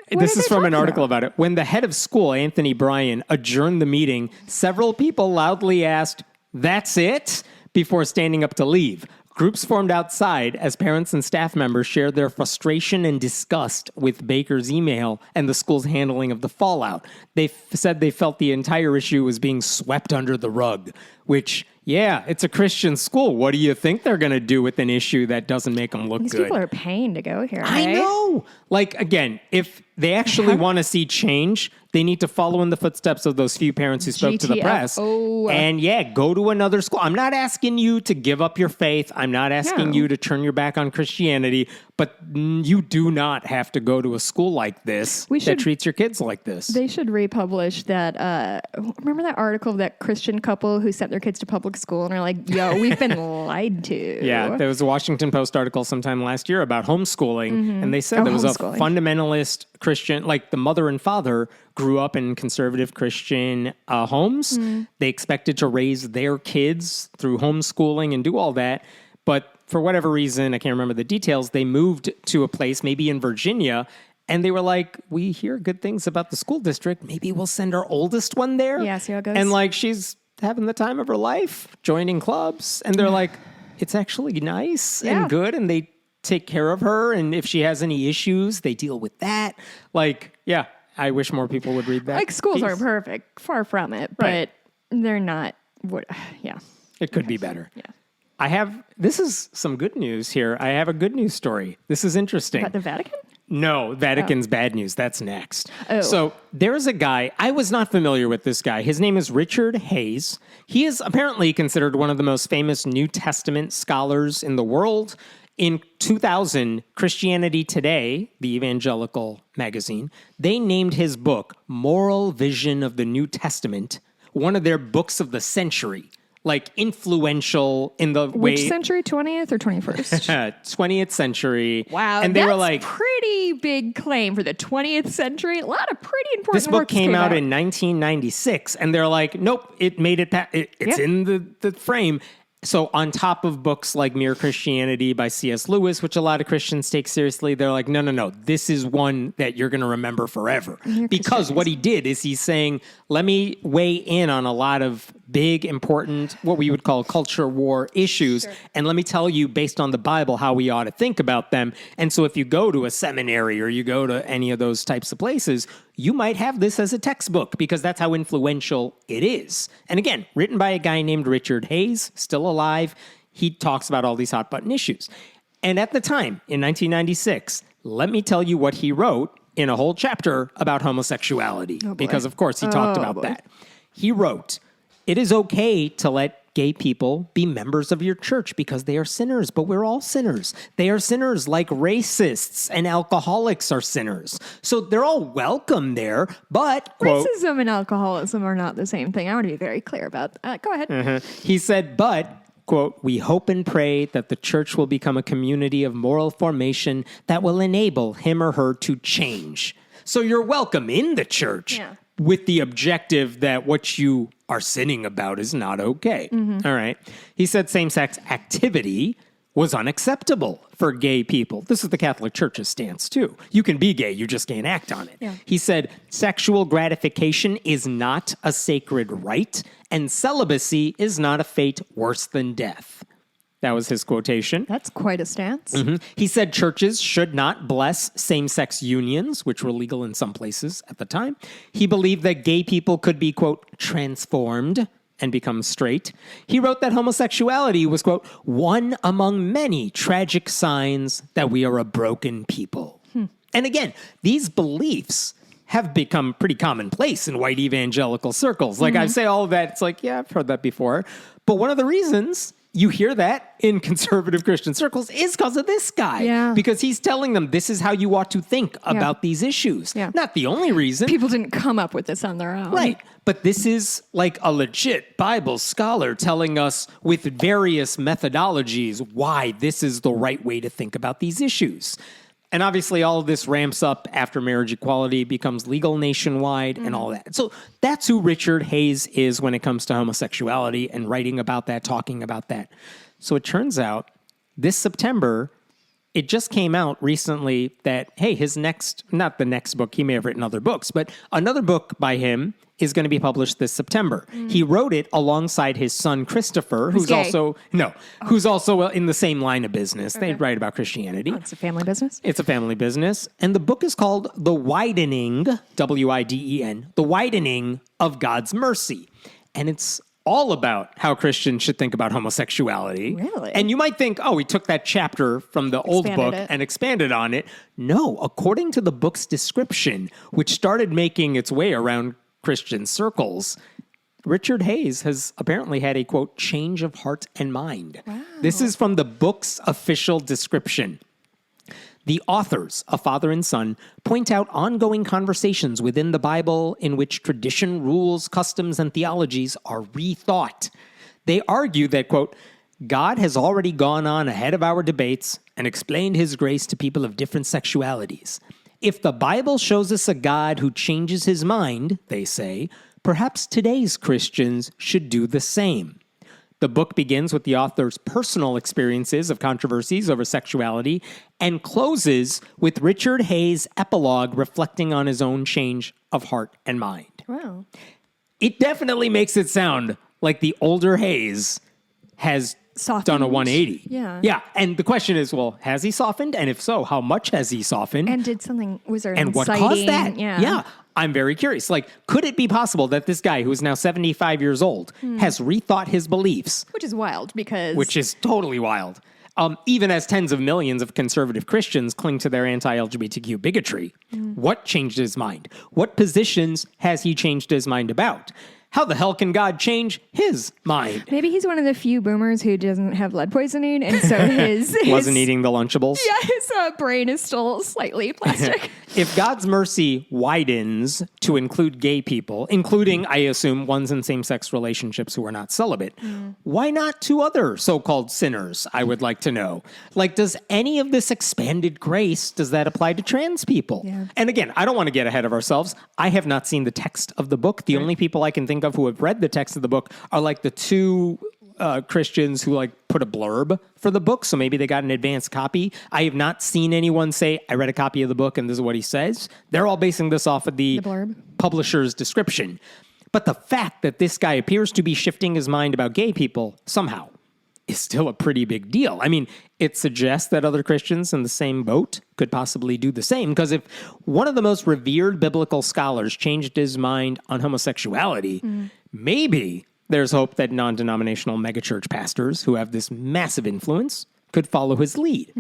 did This is they from an talk article about? it. When the head of school, Anthony Bryan, adjourned the meeting, several people loudly asked, "That's it?" before standing up to leave. Groups formed outside as parents and staff members shared their frustration and disgust with Baker's email and the school's handling of the fallout. They said they felt the entire issue was being swept under the rug, which, yeah, it's a Christian school. What do you think they're going to do with an issue that doesn't make them look These good? people are paying to go here. I right? know. Like, again, if they actually want to see change, they need to follow in the footsteps of those few parents who spoke to the press. GTFO. And yeah, go to another school. I'm not asking you to give up your faith. I'm not asking you to turn your back on Christianity, but you do not have to go to a school like this that treats your kids like this. They should republish that. Remember that article of that Christian couple who sent their kids to public school and are like, yo, we've been lied to. Yeah, there was a Washington Post article sometime last year about homeschooling, and they said there was a fundamentalist Christian, like the mother and father grew up in conservative Christian homes. They expected to raise their kids through homeschooling and do all that. But for whatever reason, I can't remember the details, they moved to a place, maybe in Virginia, and they were like, we hear good things about the school district. Maybe we'll send our oldest one there. Yeah, see how it goes. And like, she's having the time of her life, joining clubs. And they're like, it's actually nice and good. And they take care of her. And if she has any issues, they deal with that. Like, yeah, I wish more people would read that. Like, schools aren't perfect, far from it, but they're not, It could be better. Yeah. This is some good news here. I have a good news story. This is interesting. About the Vatican? No, Vatican's bad news. That's next. Oh. So there is a guy, I was not familiar with this guy. His name is Richard Hayes. He is apparently considered one of the most famous New Testament scholars in the world. In 2000, Christianity Today, the evangelical magazine, they named his book, Moral Vision of the New Testament, one of their books of the century. Like influential in the way... Which century? 20th or 21st? 20th century. Wow, and they that's were like, pretty big claim for the 20th century. A lot of pretty important this book works came out in 1996, and they're like, nope, it made it. It's in the frame. So on top of books like Mere Christianity by C.S. Lewis, which a lot of Christians take seriously, they're like, no, this is one that you're going to remember forever. Because what he did is he's saying, let me weigh in on a lot of big, important, what we would call culture war issues. And let me tell you, based on the Bible, how we ought to think about them. And so if you go to a seminary or you go to any of those types of places, you might have this as a textbook because that's how influential it is. And again, written by a guy named Richard Hayes, still alive. He talks about all these hot button issues. And at the time, in 1996, let me tell you what he wrote in a whole chapter about homosexuality. Because, of course, he talked about that. He wrote, it is okay to let gay people be members of your church because they are sinners, but we're all sinners. They are sinners like racists and alcoholics are sinners. So they're all welcome there, but, quote, racism and alcoholism are not the same thing. I want to be very clear about that. Go ahead. He said, but, quote, we hope and pray that the church will become a community of moral formation that will enable him or her to change. So you're welcome in the church. Yeah. With the objective that what you are sinning about is not okay. All right. He said same-sex activity was unacceptable for gay people. This is the Catholic Church's stance, too. You can be gay, you just can't act on it. Yeah. He said sexual gratification is not a sacred right, and celibacy is not a fate worse than death. That was his quotation. That's quite a stance. He said churches should not bless same-sex unions, which were legal in some places at the time. He believed that gay people could be, quote, transformed and become straight. He wrote that homosexuality was, quote, one among many tragic signs that we are a broken people. And again, these beliefs have become pretty commonplace in white evangelical circles. Like I say all of that, it's like, yeah, I've heard that before. But one of the reasons you hear that in conservative Christian circles is because of this guy. Yeah. Because he's telling them this is how you ought to think about these issues. Yeah. Not the only reason. People didn't come up with this on their own. Right. But this is like a legit Bible scholar telling us with various methodologies why this is the right way to think about these issues. And obviously all of this ramps up after marriage equality becomes legal nationwide and all that. So that's who Richard Hayes is when it comes to homosexuality and writing about that, talking about that. So it turns out this September it just came out recently that, hey, not the next book, he may have written other books, but another book by him is going to be published this September. He wrote it alongside his son, Christopher, who's gay. also in the same line of business. They write about Christianity. It's a family business. It's a family business. And the book is called The Widening, W-I-D-E-N, The Widening of God's Mercy. And it's all about how Christians should think about homosexuality. Really? And you might think, oh, he took that chapter from the old book and expanded on it. No, according to the book's description, which started making its way around Christian circles, Richard Hayes has apparently had a, quote, change of heart and mind. Wow. This is from the book's official description. The authors, a father and son, point out ongoing conversations within the Bible in which tradition, rules, customs, and theologies are rethought. They argue that, quote, God has already gone on ahead of our debates and explained his grace to people of different sexualities. If the Bible shows us a God who changes his mind, they say, perhaps today's Christians should do the same. The book begins with the author's personal experiences of controversies over sexuality and closes with Richard Hayes' epilogue reflecting on his own change of heart and mind. Wow. It definitely makes it sound like the older Hayes has done a 180. Yeah. Yeah. And the question is, well, has he softened? And if so, how much has he softened? And was there an what inciting? caused that? Yeah. I'm very curious. Like, could it be possible that this guy, who is now 75 years old, has rethought his beliefs? Which is wild because... Which is totally wild. Even as tens of millions of conservative Christians cling to their anti-LGBTQ bigotry. What changed his mind? What positions has he changed his mind about? How the hell can God change his mind? Maybe he's one of the few boomers who doesn't have lead poisoning, and so his wasn't eating the Lunchables? Yeah, his brain is still slightly plastic. If God's mercy widens to include gay people, including, I assume, ones in same-sex relationships who are not celibate, why not to other so-called sinners, I would like to know? Like, does any of this expanded grace, does that apply to trans people? Yeah. And again, I don't want to get ahead of ourselves. I have not seen the text of the book. The only people I can think of who have read the text of the book are like the two Christians who like put a blurb for the book, so maybe they got an advanced copy. I have not seen anyone say, I read a copy of the book and this is what he says. They're all basing this off of the blurb publisher's description. But the fact that this guy appears to be shifting his mind about gay people somehow is still a pretty big deal. I mean, it suggests that other Christians in the same boat could possibly do the same, because if one of the most revered biblical scholars changed his mind on homosexuality, maybe there's hope that non-denominational megachurch pastors who have this massive influence could follow his lead.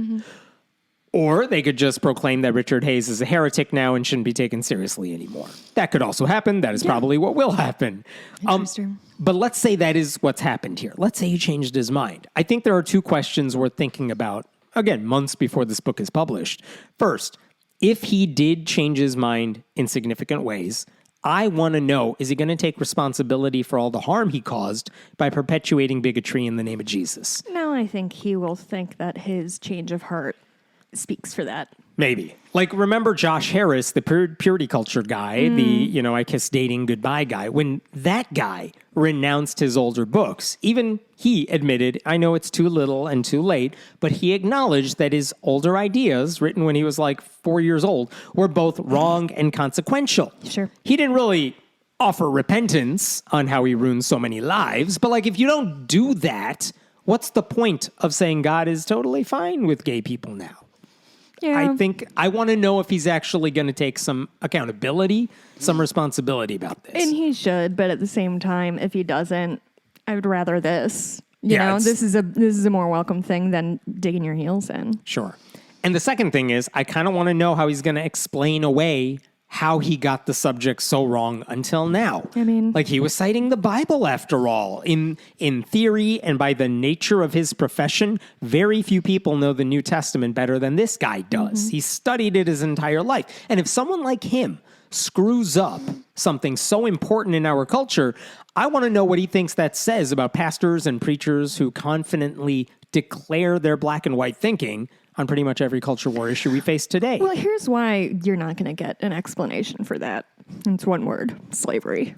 Or they could just proclaim that Richard Hayes is a heretic now and shouldn't be taken seriously anymore. That could also happen. That is probably what will happen. Interesting. But let's say that is what's happened here. Let's say he changed his mind. I think there are two questions worth thinking about, again, months before this book is published. First, if he did change his mind in significant ways, I want to know, is he going to take responsibility for all the harm he caused by perpetuating bigotry in the name of Jesus? No, I think he will think that his change of heart speaks for that. Maybe. Like, remember Josh Harris, the purity culture guy, the, I kiss dating goodbye guy, when that guy renounced his older books, even he admitted, I know it's too little and too late, but he acknowledged that his older ideas, written when he was like 4 years old, were both wrong and consequential. Sure. He didn't really offer repentance on how he ruined so many lives, but like, if you don't do that, what's the point of saying God is totally fine with gay people now? Yeah. I think I want to know if he's actually going to take some accountability, some responsibility about this. And he should, but at the same time, if he doesn't, I would rather this. You know, this is a more welcome thing than digging your heels in. Sure. And the second thing is, I kind of want to know how he's going to explain away how he got the subject so wrong until now. I mean, like, he was citing the Bible after all. In theory and by the nature of his profession, very few people know the New Testament better than this guy does. He studied it his entire life. And if someone like him screws up something so important in our culture, I want to know what he thinks that says about pastors and preachers who confidently declare their black and white thinking on pretty much every culture war issue we face today. Well, here's why you're not going to get an explanation for that. It's one word: slavery.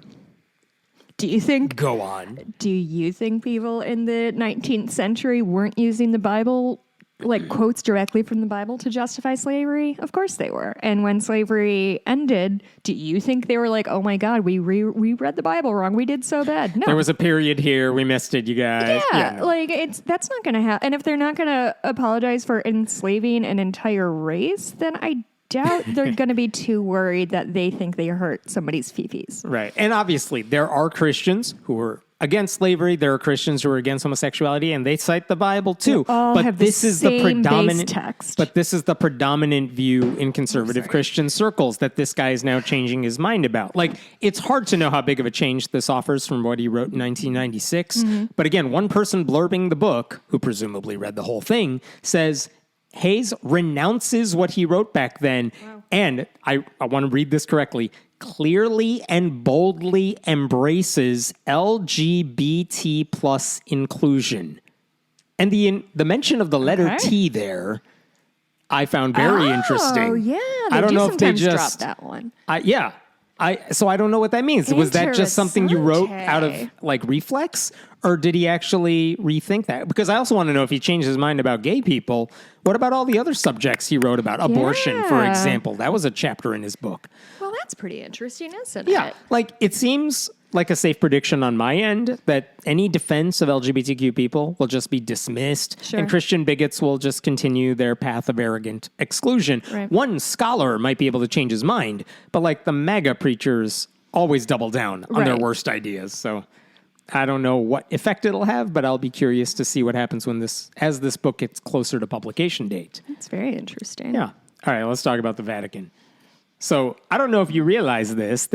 Do you think... Go on. Do you think people in the 19th century weren't using the Bible like quotes directly from the Bible to justify slavery? Of course they were. And when slavery ended, do you think they were like, oh my God, we read the Bible wrong. We did so bad. No. There was a period here. We missed it, you guys. Yeah, no. like that's not going to happen. And if they're not going to apologize for enslaving an entire race, then I doubt they're going to be too worried that they think they hurt somebody's fifis. Right. And obviously, there are Christians who are against slavery. There are Christians who are against homosexuality, and they cite the Bible too. But this is the predominant text. But this is the predominant view in conservative Christian circles that this guy is now changing his mind about. Like, it's hard to know how big of a change this offers from what he wrote in 1996. But again, one person blurbing the book, who presumably read the whole thing, says Hayes renounces what he wrote back then. Wow. And I want to read this correctly. Clearly and boldly embraces LGBT plus inclusion. And the mention of the letter T there, I found very interesting. Oh, yeah. I don't know if they just drop that one. So I don't know what that means. Was that just something you wrote out of like reflex, or did he actually rethink that? Because I also want to know if he changed his mind about gay people. What about all the other subjects he wrote about? Abortion, for example. That was a chapter in his book. Well, that's pretty interesting, isn't it? Yeah, like it seems like a safe prediction on my end that any defense of LGBTQ people will just be dismissed, and Christian bigots will just continue their path of arrogant exclusion. Right. One scholar might be able to change his mind, but like the MAGA preachers always double down on their worst ideas. So I don't know what effect it'll have, but I'll be curious to see what happens as this book gets closer to publication date. That's very interesting. Yeah. All right, let's talk about the Vatican. So I don't know if you realize this.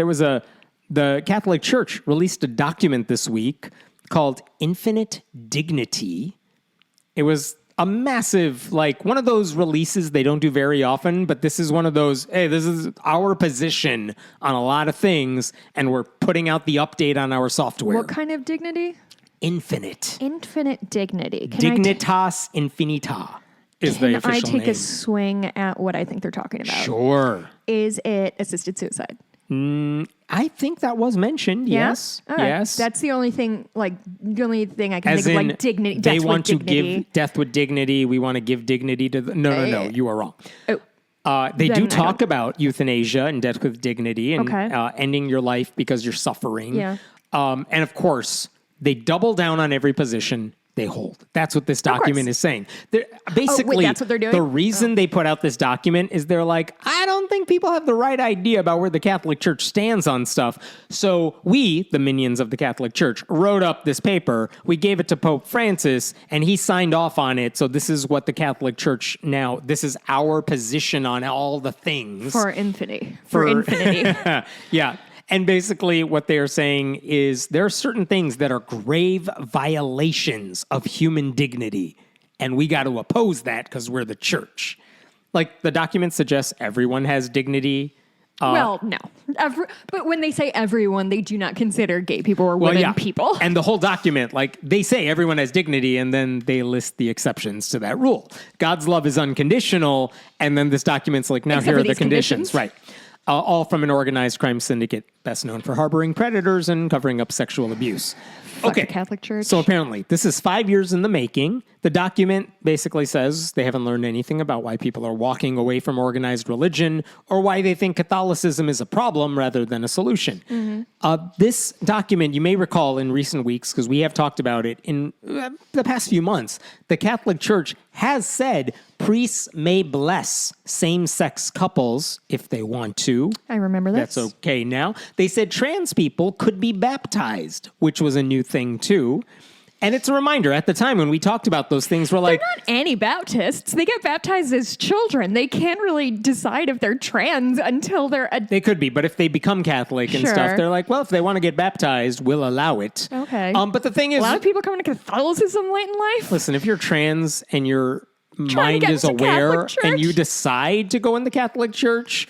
The Catholic Church released a document this week called Infinite Dignity. It was a massive, like one of those releases they don't do very often, but this is one of those, hey, this is our position on a lot of things, and we're putting out the update on our software. What kind of dignity? Infinite. Infinite dignity. Dignitas infinita is the official name. Can I take a swing at what I think they're talking about? Sure. Is it assisted suicide? I think that was mentioned. Yeah? Yes. Right. Yes. That's the only thing I can think of, like dignity. They want to give death with dignity. We want to give dignity to No, you are wrong. They do talk about euthanasia and death with dignity and ending your life because you're suffering. Yeah. And of course, they double down on every position they hold. That's what this document is saying. Basically, that's what they're doing? The reason they put out this document is they're like, I don't think people have the right idea about where the Catholic Church stands on stuff. So we, the minions of the Catholic Church, wrote up this paper. We gave it to Pope Francis, and he signed off on it. So this is what the Catholic Church now, this is our position on all the things. For infinity. For infinity. Yeah. And basically what they are saying is there are certain things that are grave violations of human dignity, and we got to oppose that because we're the church. Like, the document suggests everyone has dignity. Well, no. But when they say everyone, they do not consider gay people or women people. And the whole document, like, they say everyone has dignity, and then they list the exceptions to that rule. God's love is unconditional, and then this document's like, now here are the conditions. Right. All from an organized crime syndicate best known for harboring predators and covering up sexual abuse. Fuck the Catholic Church. So apparently, this is 5 years in the making. The document basically says they haven't learned anything about why people are walking away from organized religion or why they think Catholicism is a problem rather than a solution. Mm-hmm. This document, you may recall in recent weeks, because we have talked about it in the past few months, the Catholic Church has said priests may bless same-sex couples if they want to. I remember this. That's okay now. They said trans people could be baptized, which was a new thing too. And it's a reminder, at the time when we talked about those things, we're like... They're not Anabaptists. They get baptized as children. They can't really decide if they're trans until they're... They could be, but if they become Catholic and stuff, they're like, well, if they want to get baptized, we'll allow it. Okay. But the thing is... A lot of people come into Catholicism late in life. Listen, if you're trans and your mind is aware and you decide to go in the Catholic Church...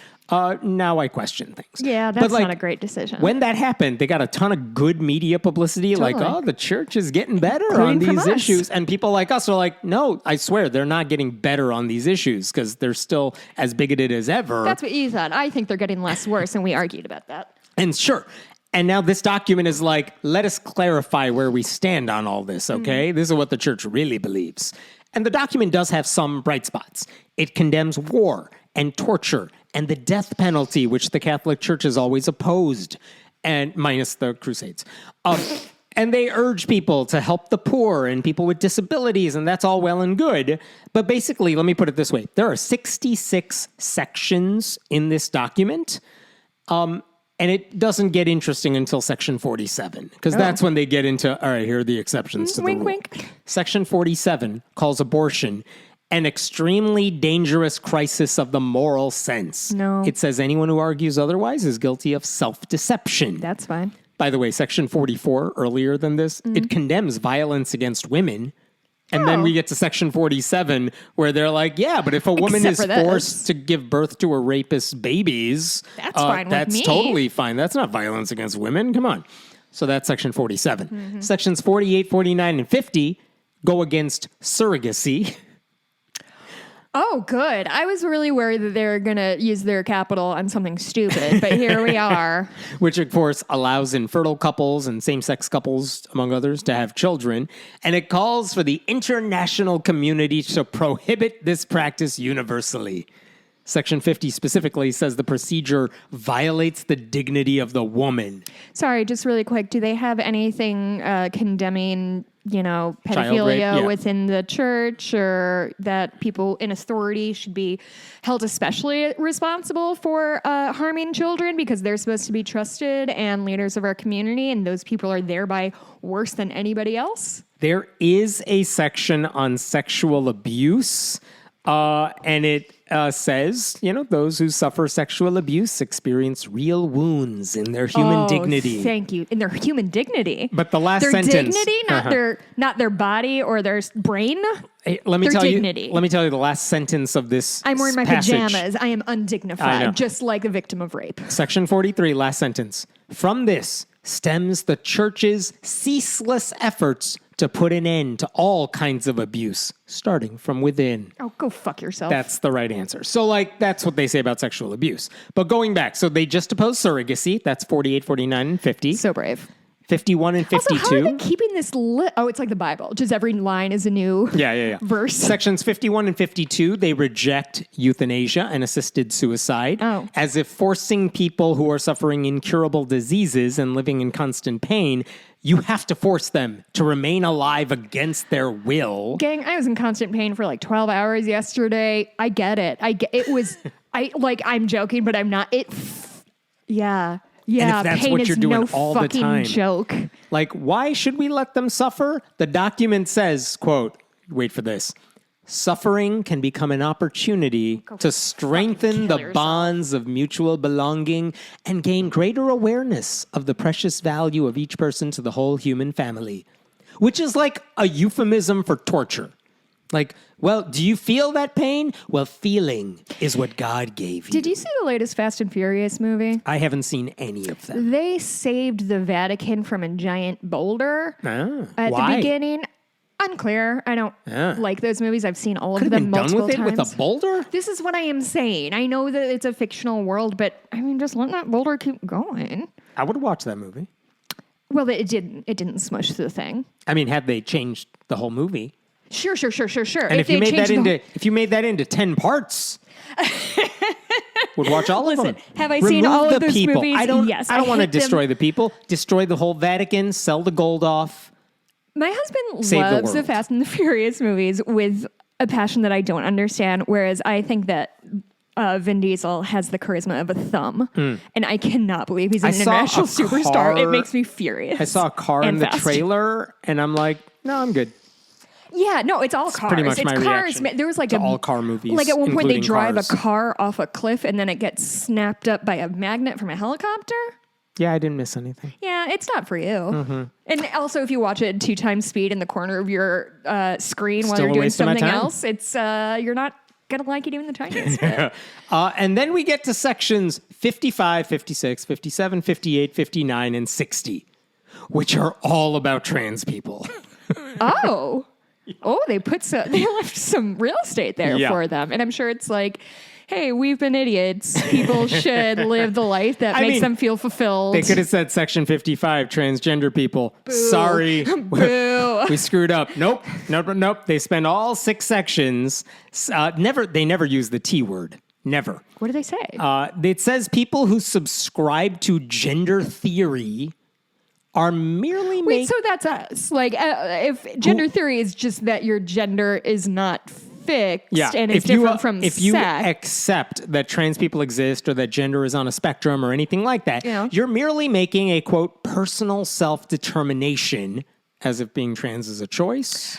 now I question things. Yeah, that's not a great decision. When that happened, they got a ton of good media publicity. Like, oh, the church is getting better on these issues. And people like us are like, no, I swear, they're not getting better on these issues because they're still as bigoted as ever. That's what you thought. I think they're getting less worse, and we argued about that. And sure. And now this document is like, let us clarify where we stand on all this, okay? This is what the church really believes. And the document does have some bright spots. It condemns war and torture and the death penalty, which the Catholic Church has always opposed, and minus the Crusades. And they urge people to help the poor and people with disabilities, and that's all well and good. But basically, let me put it this way. There are 66 sections in this document, and it doesn't get interesting until section 47, because that's when they get into, all right, here are the exceptions to the Wink, rule. wink. Section 47 calls abortion an extremely dangerous crisis of the moral sense. No. It says anyone who argues otherwise is guilty of self-deception. That's fine. By the way, section 44, earlier than this, it condemns violence against women. And then we get to section 47, where they're like, yeah, but if a woman Except is for forced this. to give birth to a rapist's babies, That's fine with that's me. totally fine. That's not violence against women. Come on. So that's section 47. Sections 48, 49, and 50 go against surrogacy. Oh, good. I was really worried that they were going to use their capital on something stupid, but here we are. Which, of course, allows infertile couples and same-sex couples, among others, to have children. And it calls for the international community to prohibit this practice universally. Section 50 specifically says the procedure violates the dignity of the woman. Sorry, just really quick. Do they have anything condemning, Child rape, pedophilia yeah. within the church, or that people in authority should be held especially responsible for harming children because they're supposed to be trusted and leaders of our community, and those people are thereby worse than anybody else? There is a section on sexual abuse, and it says, those who suffer sexual abuse experience real wounds in their human dignity. Thank you. In their human dignity. But the last their sentence, dignity, not their body or their brain. Hey, let me Their tell dignity. you. Let me tell you the last sentence of this. I'm wearing my passage. pajamas. I am I know. undignified, just like a victim of rape. Section 43, last sentence. From this stems the church's ceaseless efforts to put an end to all kinds of abuse, starting from within. Oh, go fuck yourself. That's the right answer. So, that's what they say about sexual abuse. But going back, so they just opposed surrogacy. That's 48, 49, and 50. so brave. 51 and 52. Also, how are they keeping this lit? Oh, it's like the Bible. Just every line is a new Yeah. verse. Sections 51 and 52, they reject euthanasia and assisted suicide, as if forcing people who are suffering incurable diseases and living in constant pain, you have to force them to remain alive against their will. Gang, I was in constant pain for like 12 hours yesterday. I get it. It was, I'm joking, but I'm not. Yeah. Yeah, And if that's pain what is you're doing no all the fucking time. joke. Why should we let them suffer? The document says, quote, wait for this, suffering can become an opportunity to strengthen the kill yourself. bonds of mutual belonging and gain greater awareness of the precious value of each person to the whole human family, which is like a euphemism for torture. Do you feel that pain? Well, feeling is what God gave you. Did you see the latest Fast and Furious movie? I haven't seen any of them. They saved the Vatican from a giant boulder at why? the beginning. Unclear. I don't like those movies. I've seen all Could of have them been done multiple with it times. with a boulder? This is what I am saying. I know that it's a fictional world, but just let that boulder keep going. I would watch that movie. Well, it didn't. It didn't smush the thing. Had they changed the whole movie? Sure. And if you made that into 10 parts, would watch all of them. Listen, have I seen all of those people. movies? I don't. Yes, I don't I want to hate them. destroy the people. Destroy the whole Vatican. Sell the gold off. My husband Save the loves the world. Fast and the Furious movies with a passion that I don't understand, whereas I think that Vin Diesel has the charisma of a thumb, and I cannot believe he's an saw international a superstar. car- It makes me furious. I saw a car and in the fast. trailer, and I'm like, no, I'm good. Yeah, no, it's all cars. pretty much it's my cars. reaction There was like to all car movies, Like at one point, they including drive Cars. a car off a cliff, and then it gets snapped up by a magnet from a helicopter. Yeah, I didn't miss anything. Yeah, it's not for you. And also, if you watch it at 2 times speed in the corner of your screen while Still you're a doing waste of my something time. else, it's you're not gonna like it even the tiniest bit. And then we get to sections 55, 56, 57, 58, 59, and 60, which are all about trans people. Oh, they left some real estate there Yeah. for them, and I'm sure it's like, hey, we've been idiots. People should live the life that makes them feel fulfilled. They could have said section 55, transgender people. Sorry. Boo. We screwed up. Nope. They spend all 6 sections. They never use the T word. Never. What do they say? It says people who subscribe to gender theory are merely Wait, so that's us. Like, if gender theory is just that your gender is not fixed and it's different from sex. If you accept that trans people exist or that gender is on a spectrum or anything like that, you're merely making a, quote, personal self-determination as if being trans is a choice,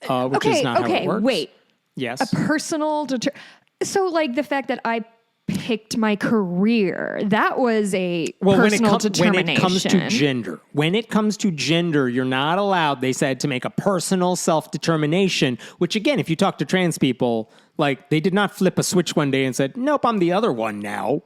which is not how it works. Wait. Yes. A personal so, like, the fact that I picked my career, that was a personal determination. When it comes to gender, you're not allowed, they said, to make a personal self-determination, which, again, if you talk to trans people, like, they did not flip a switch one day and said, nope, I'm the other one now.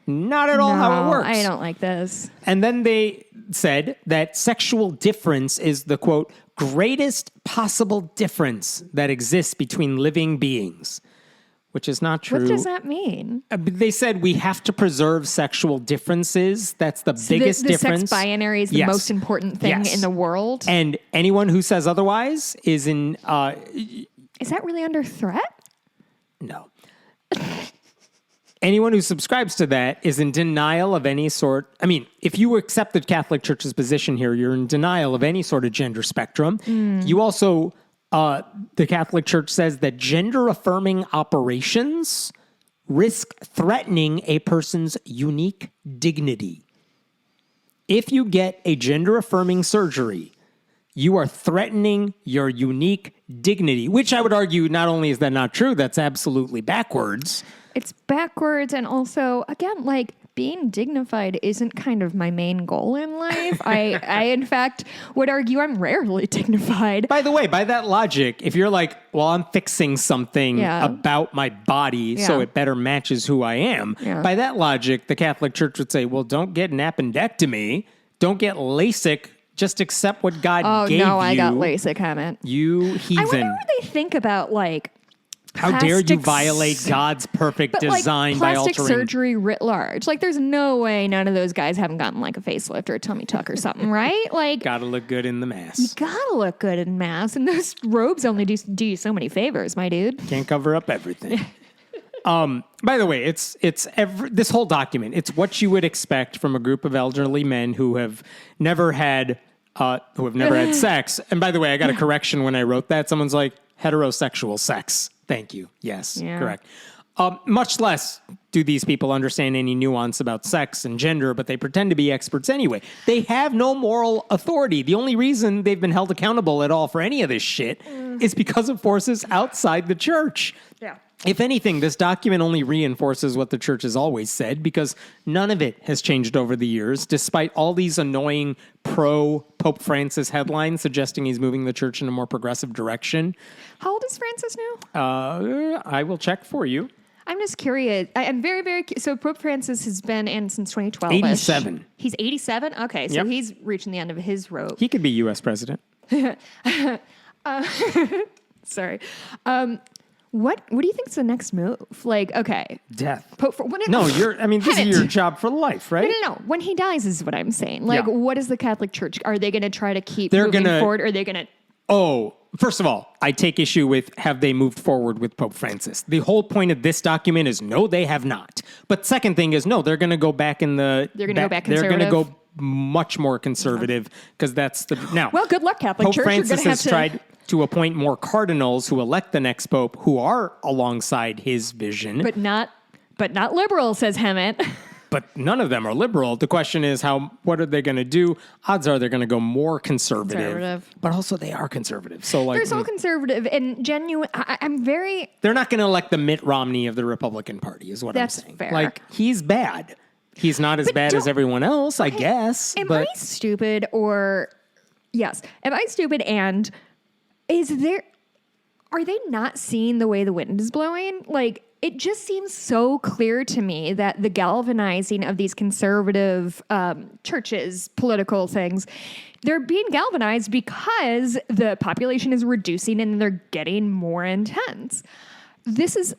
Not at all how it works. I don't like this. And then they said that sexual difference is the, quote, greatest possible difference that exists between living beings. Which is not true. What does that mean? They said we have to preserve sexual differences. That's the biggest the difference. Sex binary is the most important thing in the world. And anyone who says otherwise is in... is that really under threat? No. Anyone who subscribes to that is in denial of any sort... I mean, if you accept the Catholic Church's position here, you're in denial of any sort of gender spectrum. You also... the Catholic Church says that gender-affirming operations risk threatening a person's unique dignity. If you get a gender-affirming surgery, you are threatening your unique dignity, which I would argue not only is that not true, that's absolutely backwards. It's backwards, and also, again, like, being dignified isn't kind of my main goal in life. I in fact, would argue I'm rarely dignified. By the way, by that logic, if you're like, well, I'm fixing something about my body so it better matches who I am, by that logic, the Catholic Church would say, well, don't get an appendectomy, don't get LASIK, just accept what God gave you. Oh, no, I got LASIK, Hammett. You heathen. I wonder what they think about, like, how dare you violate God's perfect design by altering... plastic surgery writ large. Like, there's no way none of those guys haven't gotten, like, a facelift or a tummy tuck or something, right? Like, gotta look good in the mass. You gotta look good in mass. And those robes only do you so many favors, my dude. Can't cover up everything. By the way, it's this whole document, it's what you would expect from a group of elderly men who have never had sex. And by the way, I got a correction when I wrote that. Someone's like, heterosexual sex. Thank you. Yes, correct. Much less do these people understand any nuance about sex and gender, but they pretend to be experts anyway. They have no moral authority. The only reason they've been held accountable at all for any of this shit is because of forces outside the church. Yeah. If anything, this document only reinforces what the church has always said, because none of it has changed over the years, despite all these annoying pro-Pope Francis headlines suggesting he's moving the church in a more progressive direction. How old is Francis now? I will check for you. I'm just curious. I'm very, very... So Pope Francis has been in since 2012. 87. He's 87? Okay, so he's reaching the end of his rope. He could be U.S. president. Sorry. What do you think is the next move? Like, okay. Death. This is your job for life, right? No. When he dies is what I'm saying. Like, what is the Catholic Church? Are they going to try to keep moving forward? Or are they going to... Oh, first of all, I take issue with, have they moved forward with Pope Francis? The whole point of this document is, no, they have not. But second thing is, no, they're going to go back in the... They're going to go back conservative? They're going to go much more conservative, because that's the... Now, well, good luck, Catholic Church. Pope Francis has tried to appoint more cardinals who elect the next pope who are alongside his vision. But not liberal, says Hammett. But none of them are liberal. The question is, what are they going to do? Odds are they're going to go more conservative. But also they are conservative. So like, they're so conservative and genuine. I'm very... They're not going to elect the Mitt Romney of the Republican Party is what I'm saying. That's fair. Like, he's bad. He's not as bad as everyone else, I guess. Am I stupid or... Yes. Am I stupid and... Are they not seeing the way the wind is blowing? Like, it just seems so clear to me that the galvanizing of these conservative churches, political things, they're being galvanized because the population is reducing and they're getting more intense. This is...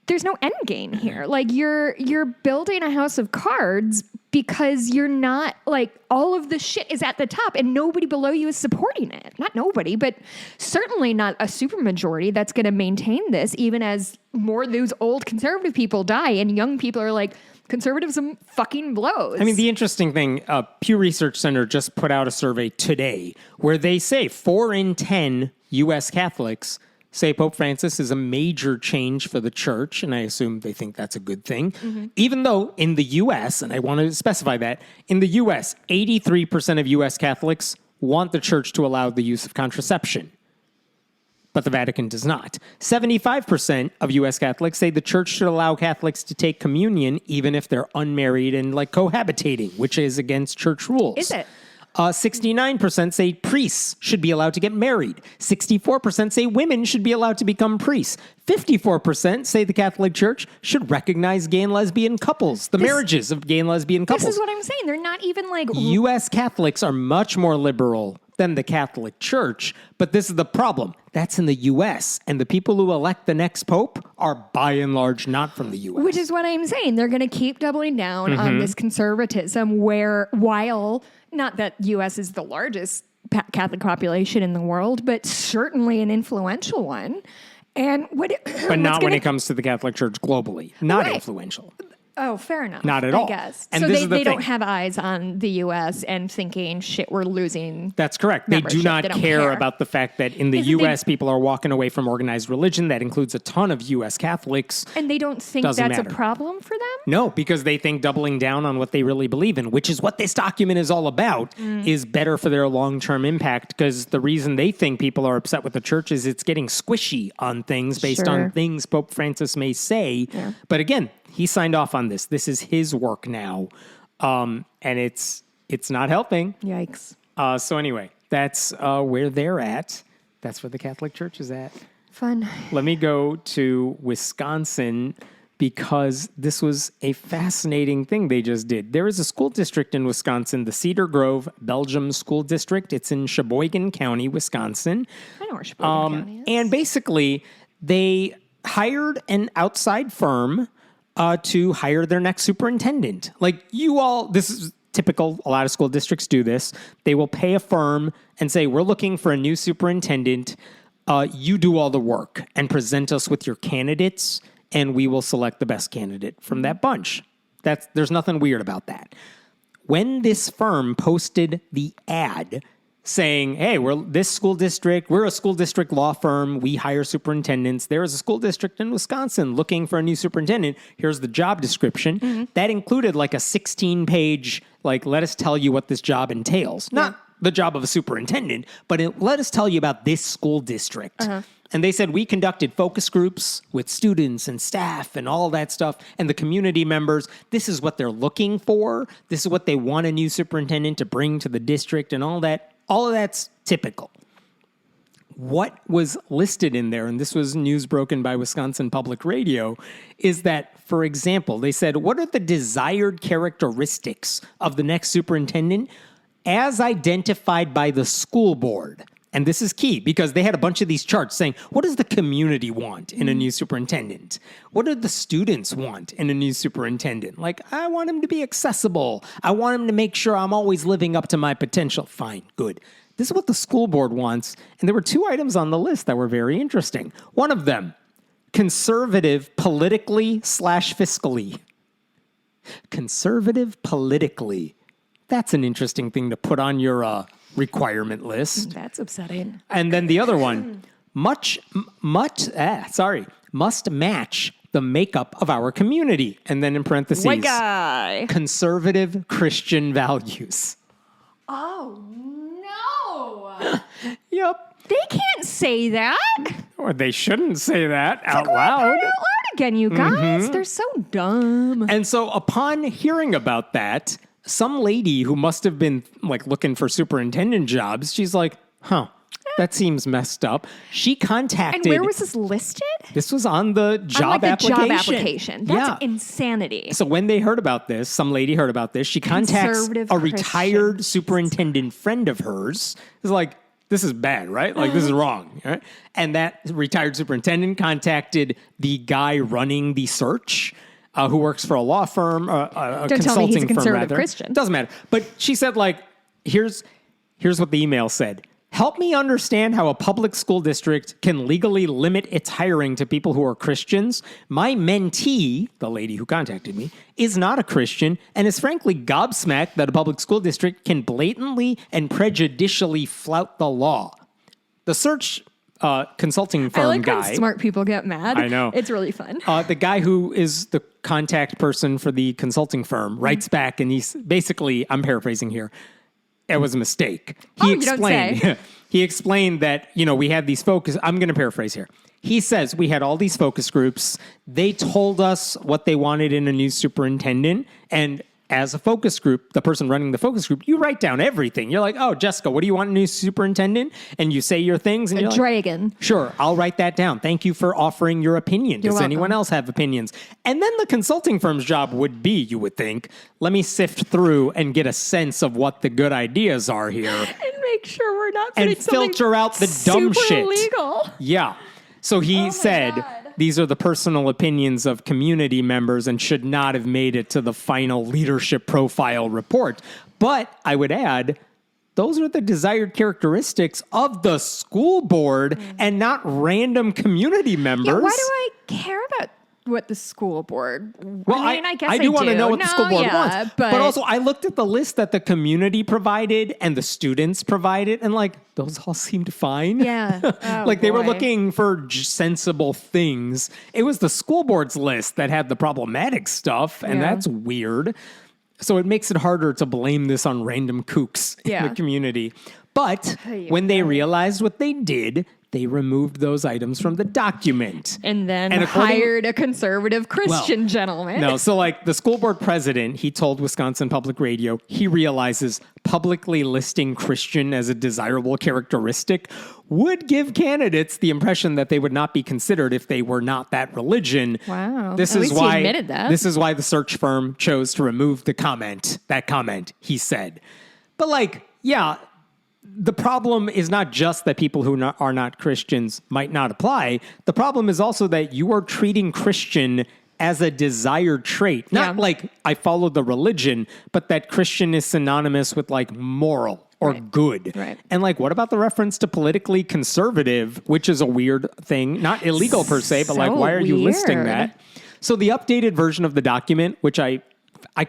there's no end game here. Like, you're building a house of cards because you're not like all of the shit is at the top and nobody below you is supporting it. Not nobody, but certainly not a supermajority that's going to maintain this, even as more of those old conservative people die and young people are like, conservatism fucking blows. I mean, the interesting thing, Pew Research Center just put out a survey today where they say 4 in 10 U.S. Catholics say Pope Francis is a major change for the church, and I assume they think that's a good thing. Mm-hmm. Even though in the U.S., and I want to specify that, in the U.S., 83% of U.S. Catholics want the church to allow the use of contraception. But the Vatican does not. 75% of U.S. Catholics say the church should allow Catholics to take communion even if they're unmarried and like cohabitating, which is against church rules. Is it? 69% say priests should be allowed to get married. 64% say women should be allowed to become priests. 54% say the Catholic Church should recognize gay and lesbian couples, the marriages of gay and lesbian couples. This is what I'm saying. They're not even like... U.S. Catholics are much more liberal than the Catholic Church, but this is the problem. That's in the U.S., and the people who elect the next pope are by and large not from the U.S. Which is what I'm saying. They're going to keep doubling down on this conservatism while, not that U.S. is the largest Catholic population in the world, but certainly an influential one. And but not when it comes to the Catholic Church globally. Not influential. Oh, fair enough. Not at all. I guess. And so this they don't have eyes on the U.S. and thinking, shit, we're losing. That's correct. They do not care about the fact that in the U.S. people are walking away from organized religion. That includes a ton of U.S. Catholics. And they don't think that's a problem for them? No, because they think doubling down on what they really believe in, which is what this document is all about, is better for their long-term impact. Because the reason they think people are upset with the church is it's getting squishy on things based on things Pope Francis may say. Yeah. But again, he signed off on this. This is his work now. And it's not helping. Yikes. So anyway, that's where they're at. That's where the Catholic Church is at. Fun. Let me go to Wisconsin because this was a fascinating thing they just did. There is a school district in Wisconsin, the Cedar Grove Belgium School District. It's in Sheboygan County, Wisconsin. I know where Sheboygan County is. And basically, they hired an outside firm to hire their next superintendent. Like this is typical. A lot of school districts do this. They will pay a firm and say, we're looking for a new superintendent. You do all the work and present us with your candidates, and we will select the best candidate from that bunch. There's nothing weird about that. When this firm posted the ad saying, hey, we're a school district law firm. We hire superintendents. There is a school district in Wisconsin looking for a new superintendent. Here's the job description. Mm-hmm. That included like a 16-page, let us tell you what this job entails. Yeah. Not the job of a superintendent, but let us tell you about this school district. Uh-huh. And they said, we conducted focus groups with students and staff and all that stuff and the community members. This is what they're looking for. This is what they want a new superintendent to bring to the district and all that. All of that's typical. What was listed in there, and this was news broken by Wisconsin Public Radio, is that, for example, they said, what are the desired characteristics of the next superintendent as identified by the school board? And this is key because they had a bunch of these charts saying, what does the community want in a new superintendent? What do the students want in a new superintendent? I want him to be accessible. I want him to make sure I'm always living up to my potential. Fine, good. This is what the school board wants. And there were 2 items on the list that were very interesting. One of them, conservative politically/fiscally. Conservative politically. That's an interesting thing to put on your requirement list. That's upsetting. And then the other one, must match the makeup of our community. And then in parentheses, white guy. Conservative Christian values. Oh, no. Yep. They can't say that. Or they shouldn't say that out loud. Again, you guys. They're so dumb. And so upon hearing about that, some lady who must have been looking for superintendent jobs, she's like, that seems messed up. She contacted... And where was this listed? This was on the job application. That's insanity. So when they heard about this, some lady heard about this, she contacts a retired superintendent friend of hers. It's like, this is bad, right? This is wrong. Right? And that retired superintendent contacted the guy running the search. who works for a law firm, a Don't tell me he's a consulting firm, conservative rather. Christian. Doesn't matter. But she said, like, here's what the email said. Help me understand how a public school district can legally limit its hiring to people who are Christians. My mentee, the lady who contacted me, is not a Christian and is frankly gobsmacked that a public school district can blatantly and prejudicially flout the law. The search consulting firm I like guy. when smart people get mad. I know. It's really fun. The guy who is the contact person for the consulting firm writes back, and he's basically, I'm paraphrasing here, it was a mistake. You don't say. He explained that, we had these focus, I'm going to paraphrase here. He says we had all these focus groups. They told us what they wanted in a new superintendent, and as a focus group, the person running the focus group, you write down everything. You're like, oh, Jessica, what do you want in a new superintendent? And you say your things. And you're dragon. Like, sure, I'll write that down. Thank you for offering your opinion. You're Does welcome. anyone else have opinions? And then the consulting firm's job would be, you would think, let me sift through and get a sense of what the good ideas are here. And make sure we're not putting And filter out the dumb super shit. illegal. Yeah. So he said, God. these are the personal opinions of community members and should not have made it to the final leadership profile report. But I would add, those are the desired characteristics of the school board and not random community members. Yeah, why do I care about what the school board? Well, I guess I do want to know what the school board yeah, wants. but also, I looked at the list that the community provided and the students provided, and those all seemed fine. Yeah. Oh, They were boy. looking for sensible things. It was the school board's list that had the problematic stuff, and Yeah. that's weird. So it makes it harder to blame this on random kooks in Yeah. the community. But Hey, when they realized what they did, they removed those items from the document. and then according- hired a conservative Christian gentleman. No, so the school board president, he told Wisconsin Public Radio, he realizes publicly listing Christian as a desirable characteristic would give candidates the impression that they would not be considered if they were not that religion. Wow. This At is least he why admitted that. This is why the search firm chose to remove that comment, he said. But yeah, the problem is not just that people who are not Christians might not apply. The problem is also that you are treating Christian as a desired trait. Not Yeah. I follow the religion, but that Christian is synonymous with moral or good. Right. And what about the reference to politically conservative, which is a weird thing, not illegal per se, but So why are you listing weird. that? So the updated version of the document, which I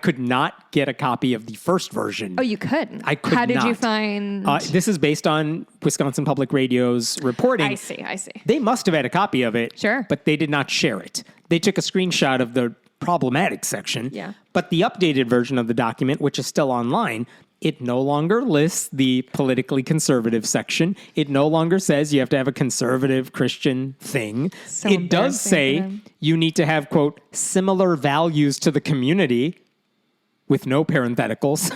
could not get a copy of the first version. Oh, you couldn't? I could How did you not. find... This is based on Wisconsin Public Radio's reporting. I see. They must have had a copy of it. Sure. But they did not share it. They took a screenshot of the problematic section. Yeah. But the updated version of the document, which is still online, it no longer lists the politically conservative section. It no longer says you have to have a conservative Christian thing. So It does embarrassing for say them. you need to have, quote, similar values to the community, with no parentheticals,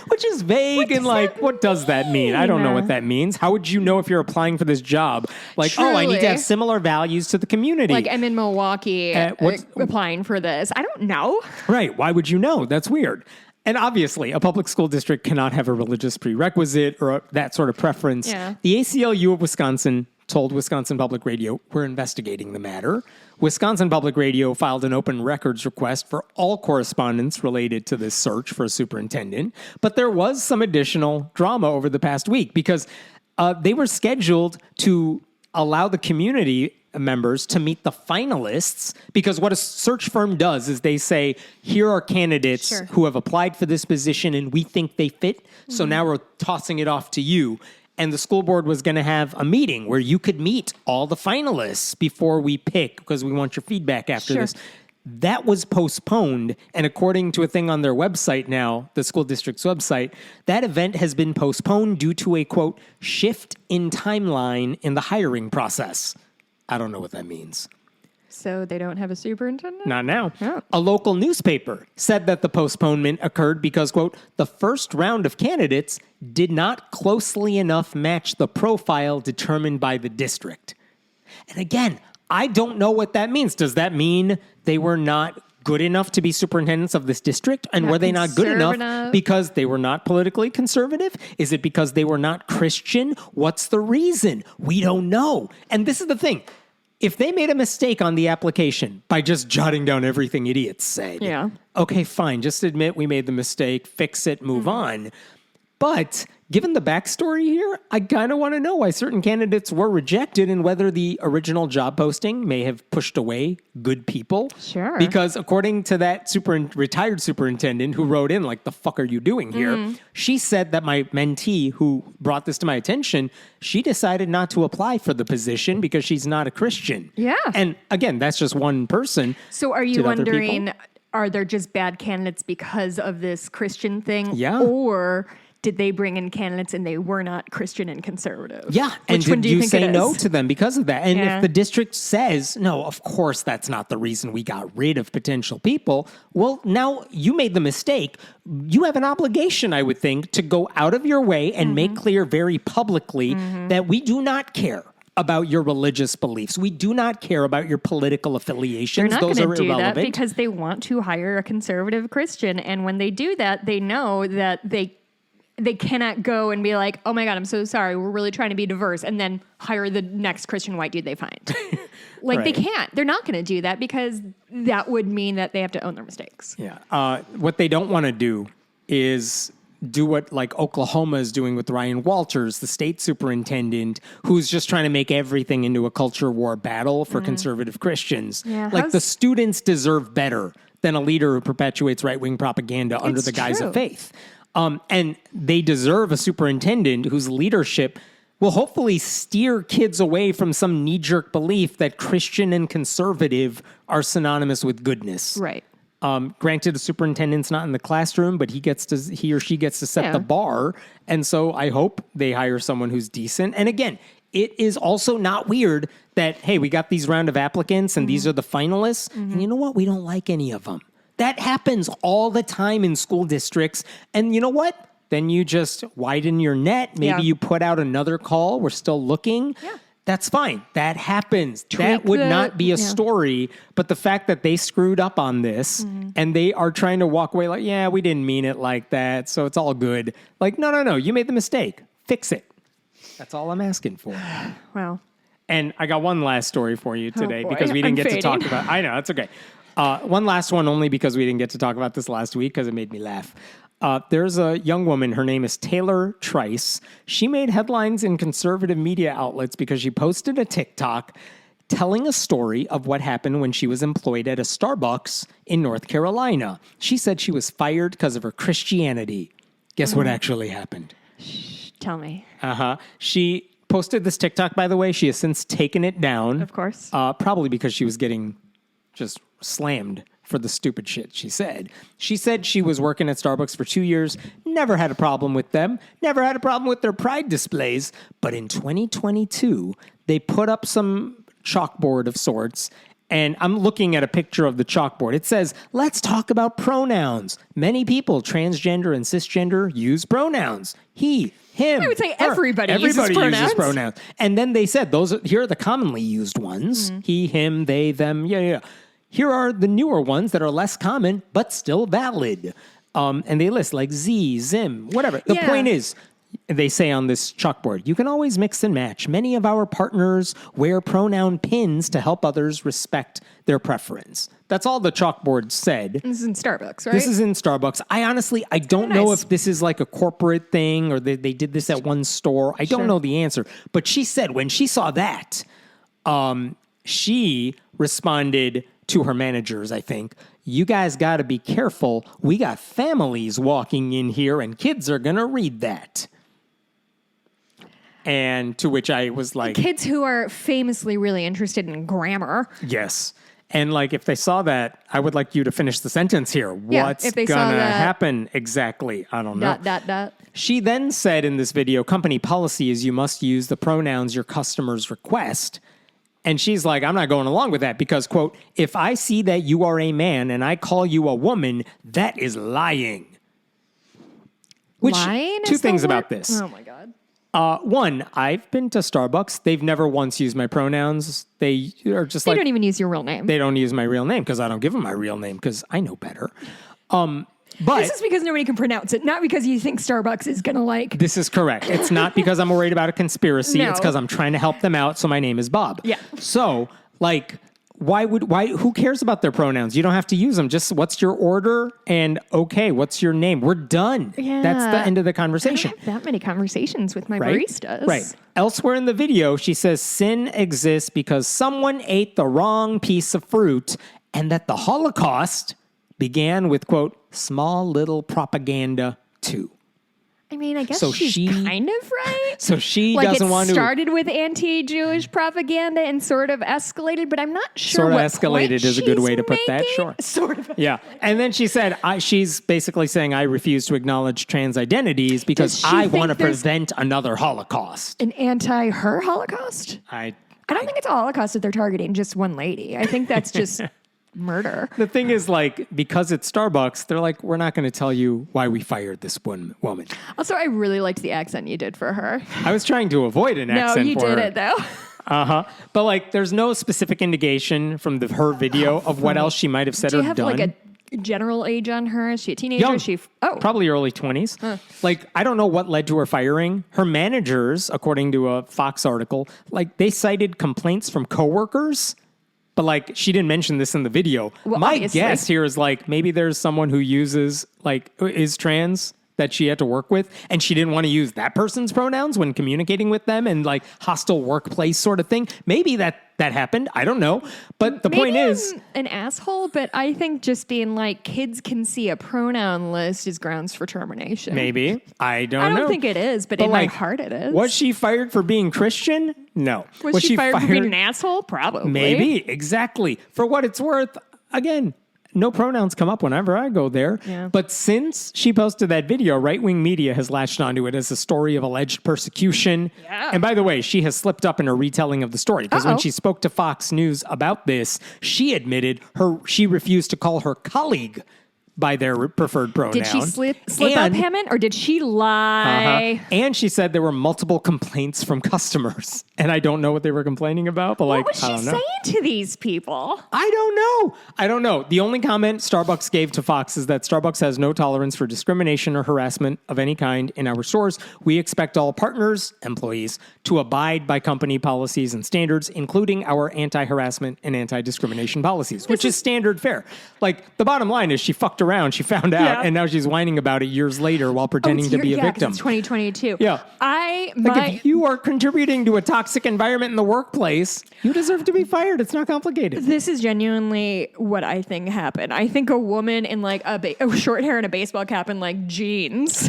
which is vague and what does that mean? I don't know what that means. How would you know if you're applying for this job? I need Truly. to have similar values to the community. I'm in Milwaukee applying for this. I don't know. Right. Why would you know? That's weird. And obviously, a public school district cannot have a religious prerequisite or that sort of preference. Yeah. The ACLU of Wisconsin told Wisconsin Public Radio, we're investigating the matter. Wisconsin Public Radio filed an open records request for all correspondence related to this search for a superintendent. But there was some additional drama over the past week because they were scheduled to allow the community members to meet the finalists, because what a search firm does is they say, here are candidates Sure. who have applied for this position and we think they fit. So now we're tossing it off to you. And the school board was going to have a meeting where you could meet all the finalists before we pick, because we want your feedback after Sure. this. That was postponed. And according to a thing on their website now, the school district's website, that event has been postponed due to a, quote, shift in timeline in the hiring process. I don't know what that means. So they don't have a superintendent? Not now. Oh. A local newspaper said that the postponement occurred because, quote, the first round of candidates did not closely enough match the profile determined by the district. And again, I don't know what that means. Does that mean they were not good enough to be superintendents of this district? And Not were they not good enough conservative? because they were not politically conservative? Is it because they were not Christian? What's the reason? We don't know. And this is the thing. if they made a mistake on the application by just jotting down everything idiots said, Yeah. okay, fine, just admit we made the mistake, fix it, move on. But given the backstory here, I kind of want to know why certain candidates were rejected and whether the original job posting may have pushed away good people. Sure. Because according to that retired superintendent who wrote in, like, the fuck are you doing here? She said that my mentee who brought this to my attention, she decided not to apply for the position because she's not a Christian. Yeah. And again, that's just one person. So are you Did other wondering, people? are there just bad candidates because of this Christian thing? Yeah. Or did they bring in candidates and they were not Christian and conservative? Yeah. Which and one did do you you think say it no is? to them because of that? And Yeah. if the district says, no, of course that's not the reason we got rid of potential people, well, now you made the mistake. You have an obligation, I would think, to go out of your way and make clear very publicly that we do not care about your religious beliefs. We do not care about your political They're affiliations. not Those going are to do that irrelevant. because they want to hire a conservative Christian. And when they do that, they know that they cannot go and be like, oh my God, I'm so sorry. We're really trying to be diverse. And then hire the next Christian white dude they find. Like they Right. can't. They're not going to do that because that would mean that they have to own their mistakes. Yeah. What they don't want to do is do what like Oklahoma is doing with Ryan Walters, the state superintendent, who's just trying to make everything into a culture war battle for conservative Christians. Yeah, like the how's- students deserve better than a leader who perpetuates right-wing propaganda under It's the guise true. of faith. And they deserve a superintendent whose leadership will hopefully steer kids away from some knee-jerk belief that Christian and conservative are synonymous with goodness. Right. Granted, the superintendent's not in the classroom, but he or she gets to set Yeah. the bar. And so I hope they hire someone who's decent. And again, it is also not weird that, hey, we got these round of applicants and these are the finalists. And you know what? We don't like any of them. That happens all the time in school districts. And you know what? Then you just widen your net. Maybe Yeah. you put out another call. We're still looking. Yeah. That's fine. That happens. that Tweak would the- not be a yeah. story. But the fact that they screwed up on this and they are trying to walk away like, yeah, we didn't mean it like that. So it's all good. Like, no. You made the mistake. Fix it. That's all I'm asking for. Wow. And I got one last story for you today boy. because we didn't I'm get to talk fading. about. I know, it's okay. One last one only because we didn't get to talk about this last week because it made me laugh. There's a young woman. Her name is Taylor Trice. She made headlines in conservative media outlets because she posted a TikTok telling a story of what happened when she was employed at a Starbucks in North Carolina. She said she was fired because of her Christianity. Guess what actually happened? Tell me. She posted this TikTok, by the way. She has since taken it down. Of course. Probably because she was getting just slammed for the stupid shit she said. She said she was working at Starbucks for 2 years, never had a problem with them, never had a problem with their pride displays. But in 2022, they put up some chalkboard of sorts. And I'm looking at a picture of the chalkboard. It says, let's talk about pronouns. Many people, transgender and cisgender, use pronouns. He, him. I would say her. everybody uses uses pronouns. pronouns. And then they said, here are the commonly used ones. He, him, they, them. Yeah. Here are the newer ones that are less common, but still valid. And they list like Z, Zim, whatever. The Yeah. point is, they say on this chalkboard, you can always mix and match. Many of our partners wear pronoun pins to help others respect their preference. That's all the chalkboard said. This is in Starbucks, right? This is in Starbucks. I don't know nice. if this is like a corporate thing or they did this at one store. I don't Sure. know the answer. But she said when she saw that, she responded to her managers, I think, you guys got to be careful. We got families walking in here and kids are going to read that. And to which I was like, Kids who are famously really interested in grammar. yes. And like, if they saw that, I would like you to finish the sentence here. Yeah, What's if they gonna saw that- happen exactly? I don't know. Dot. She then said in this video, company policy is you must use the pronouns your customers request. And she's like, I'm not going along with that because, quote, if I see that you are a man and I call you a woman, that is lying. Which, Lying two is the things word? about this. Oh my God. One, I've been to Starbucks. They've never once used my pronouns. They are just They like, don't even use your real name. they don't use my real name because I don't give them my real name because I know better. But This is because nobody can pronounce it, not because you think Starbucks is going to like. this is correct. It's not because I'm worried about a conspiracy. No. It's because I'm trying to help them out. So my name is Bob. Yeah. So Like, who cares about their pronouns? You don't have to use them. Just what's your order? And okay, what's your name? We're done. Yeah. That's the end of the conversation. I don't have that many conversations with my baristas. Right. Elsewhere in the video, she says sin exists because someone ate the wrong piece of fruit and that the Holocaust began with, quote, small little propaganda too. I mean, I guess So she's kind of right. So she like doesn't want to... It started with anti-Jewish propaganda and sort of escalated, but I'm not sure Sort of what escalated point is a good way to put that, making. sure. Sort of. Yeah. And then she said, she's basically saying, I refuse to acknowledge trans identities because I want to prevent another Holocaust. An anti-her Holocaust? I don't think it's a Holocaust that they're targeting, just one lady. I think that's just... murder. The thing is, like, because it's Starbucks, they're like, we're not going to tell you why we fired this woman. Also, I really liked the accent you did for her. I was trying to avoid an accent for her. No, you did it, though. Uh-huh. But, like, there's no specific indication from her video of what else she might have said or done. Do you have, like, a general age on her? Is she a teenager? Young. Probably early 20s. Huh. Like, I don't know what led to her firing. Her managers, according to a Fox article, like, they cited complaints from coworkers. But, like, she didn't mention this in the video. Well, my obviously. guess here is, like, maybe there's someone who uses, like, is trans that she had to work with, and she didn't want to use that person's pronouns when communicating with them and, like, hostile workplace sort of thing. Maybe that happened. I don't know. But the point is... an asshole, but I think just being like, kids can see a pronoun list is grounds for termination. Maybe. I don't know. think it is, but in my heart it is. Was she fired for being Christian? No. Was she fired for being an asshole? Probably. Maybe. Exactly. For what it's worth, again... no pronouns come up whenever I go there. Yeah. But since she posted that video, right-wing media has latched onto it as a story of alleged persecution. Yeah. And by the way, she has slipped up in her retelling of the story. Because when she spoke to Fox News about this, she admitted she refused to call her colleague by their preferred pronoun. Did she slip up, Hammond, or did she lie? And she said there were multiple complaints from customers. And I don't know what they were complaining about, but what was she saying to these people? I don't know. The only comment Starbucks gave to Fox is that Starbucks has no tolerance for discrimination or harassment of any kind in our stores. We expect all partners, employees, to abide by company policies and standards, including our anti-harassment and anti-discrimination policies, which is standard fare. Like, the bottom line is she fucked around, she found out, and now she's whining about it years later while pretending to be a victim. It's 2022. Yeah. If you are contributing to a toxic environment in the workplace, you deserve to be fired. It's not complicated. This is genuinely what I think happened. I think a woman in like a short hair and a baseball cap and like jeans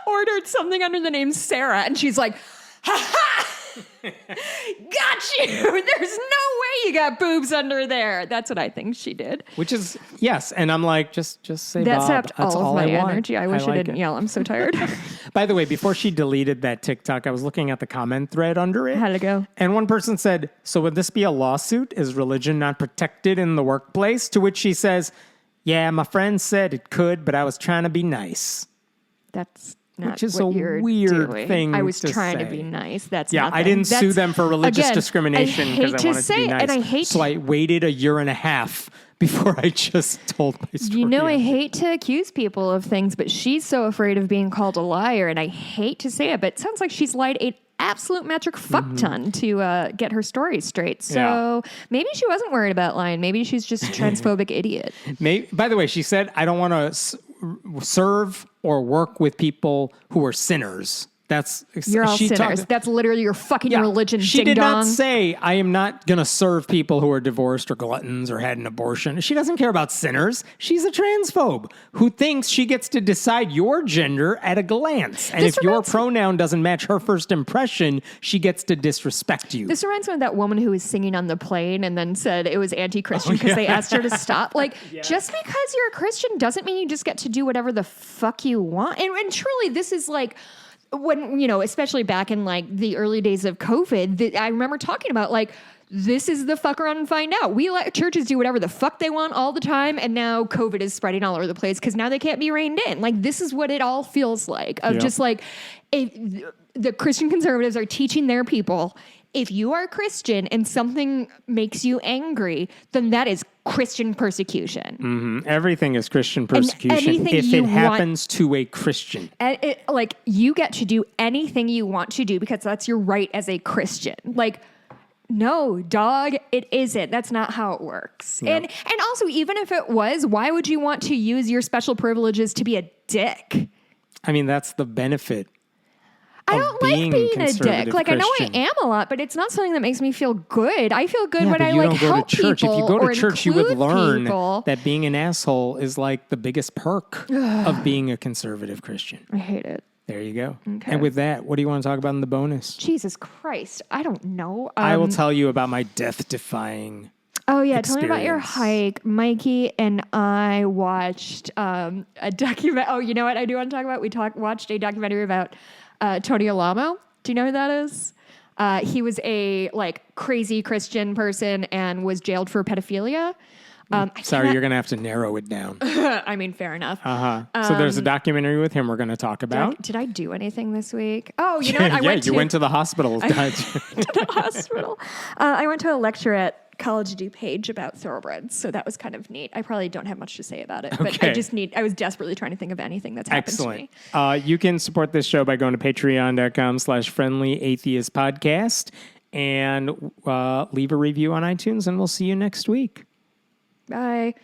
ordered something under the name Sarah, and she's like, ha ha! Got you! There's no way you got boobs under there. That's what I think she did. Which is, yes. And I'm like, just say that Bob. sapped That's all of my energy. I wish I like didn't yell. I'm so tired. By the way, before she deleted that TikTok, I was looking at the comment thread under it. How'd it go? And one person said, so would this be a lawsuit? Is religion not protected in the workplace? To which she says, yeah, my friend said it could, but I was trying to be nice. That's not which is what a you're weird doing. thing I was to trying say. to be nice. That's yeah. nothing. I didn't sue them for religious discrimination because I wanted to be nice. And I hate so I waited a year and a half before I just told my story. You know, I hate to accuse people of things, but she's so afraid of being called a liar, and I hate to say it, but it sounds like she's lied an absolute metric fuck ton to get her story straight. So maybe she wasn't worried about lying. Maybe she's just a transphobic idiot. By the way, she said, I don't want to serve or work with people who are sinners. You're all sinners. That's literally your fucking religion. She did not say, I am not going to serve people who are divorced or gluttons or had an abortion. She doesn't care about sinners. She's a transphobe who thinks she gets to decide your gender at a glance. And if your pronoun doesn't match her first impression, she gets to disrespect you. This reminds me of that woman who was singing on the plane and then said it was anti-Christian because they asked her to stop. Like, just because you're a Christian doesn't mean you just get to do whatever the fuck you want. And truly, this is like... when, especially back in like the early days of COVID, I remember talking about like, this is the fuck around and find out. We let churches do whatever the fuck they want all the time. And now COVID is spreading all over the place because now they can't be reined in. Like, this is what it all feels like of just like the Christian conservatives are teaching their people, if you are Christian and something makes you angry, then that is Christian persecution. Mm-hmm. Everything is Christian persecution if it happens to a Christian. You get to do anything you want to do because that's your right as a Christian. Like, No, dog, it isn't. That's not how it works. Yep. And also, even if it was, why would you want to use your special privileges to be a dick? I mean, that's the benefit. I don't like being a dick. Like, Christian. I know I am a lot, but it's not something that makes me feel good. I feel good when but I you like don't go help to church. people. If you go or to church, you would include learn people. that being an asshole is like the biggest perk of being a conservative Christian. I hate it. There you go. Okay. And with that, what do you want to talk about in the bonus? Jesus Christ. I don't know. I will tell you about my death-defying Oh, yeah. Tell me about your experience. hike. Mikey and I watched a document. Oh, you know what I do want to talk about? We watched a documentary about Tony Alamo. Do you know who that is? He was a crazy Christian person and was jailed for pedophilia. Sorry, you're going to have to narrow it down. I mean, fair enough. So there's a documentary with him we're going to talk about. Did I do anything this week? Oh, you know what? You went to the hospital. to the hospital. I went to a lecture at College DuPage about thoroughbreds, so that was kind of neat. I probably don't have much to say about it, but Okay. I was desperately trying to think of anything that's happened Excellent. to me. You can support this show by going to patreon.com/friendlyatheistpodcast and leave a review on iTunes, and we'll see you next week. Bye.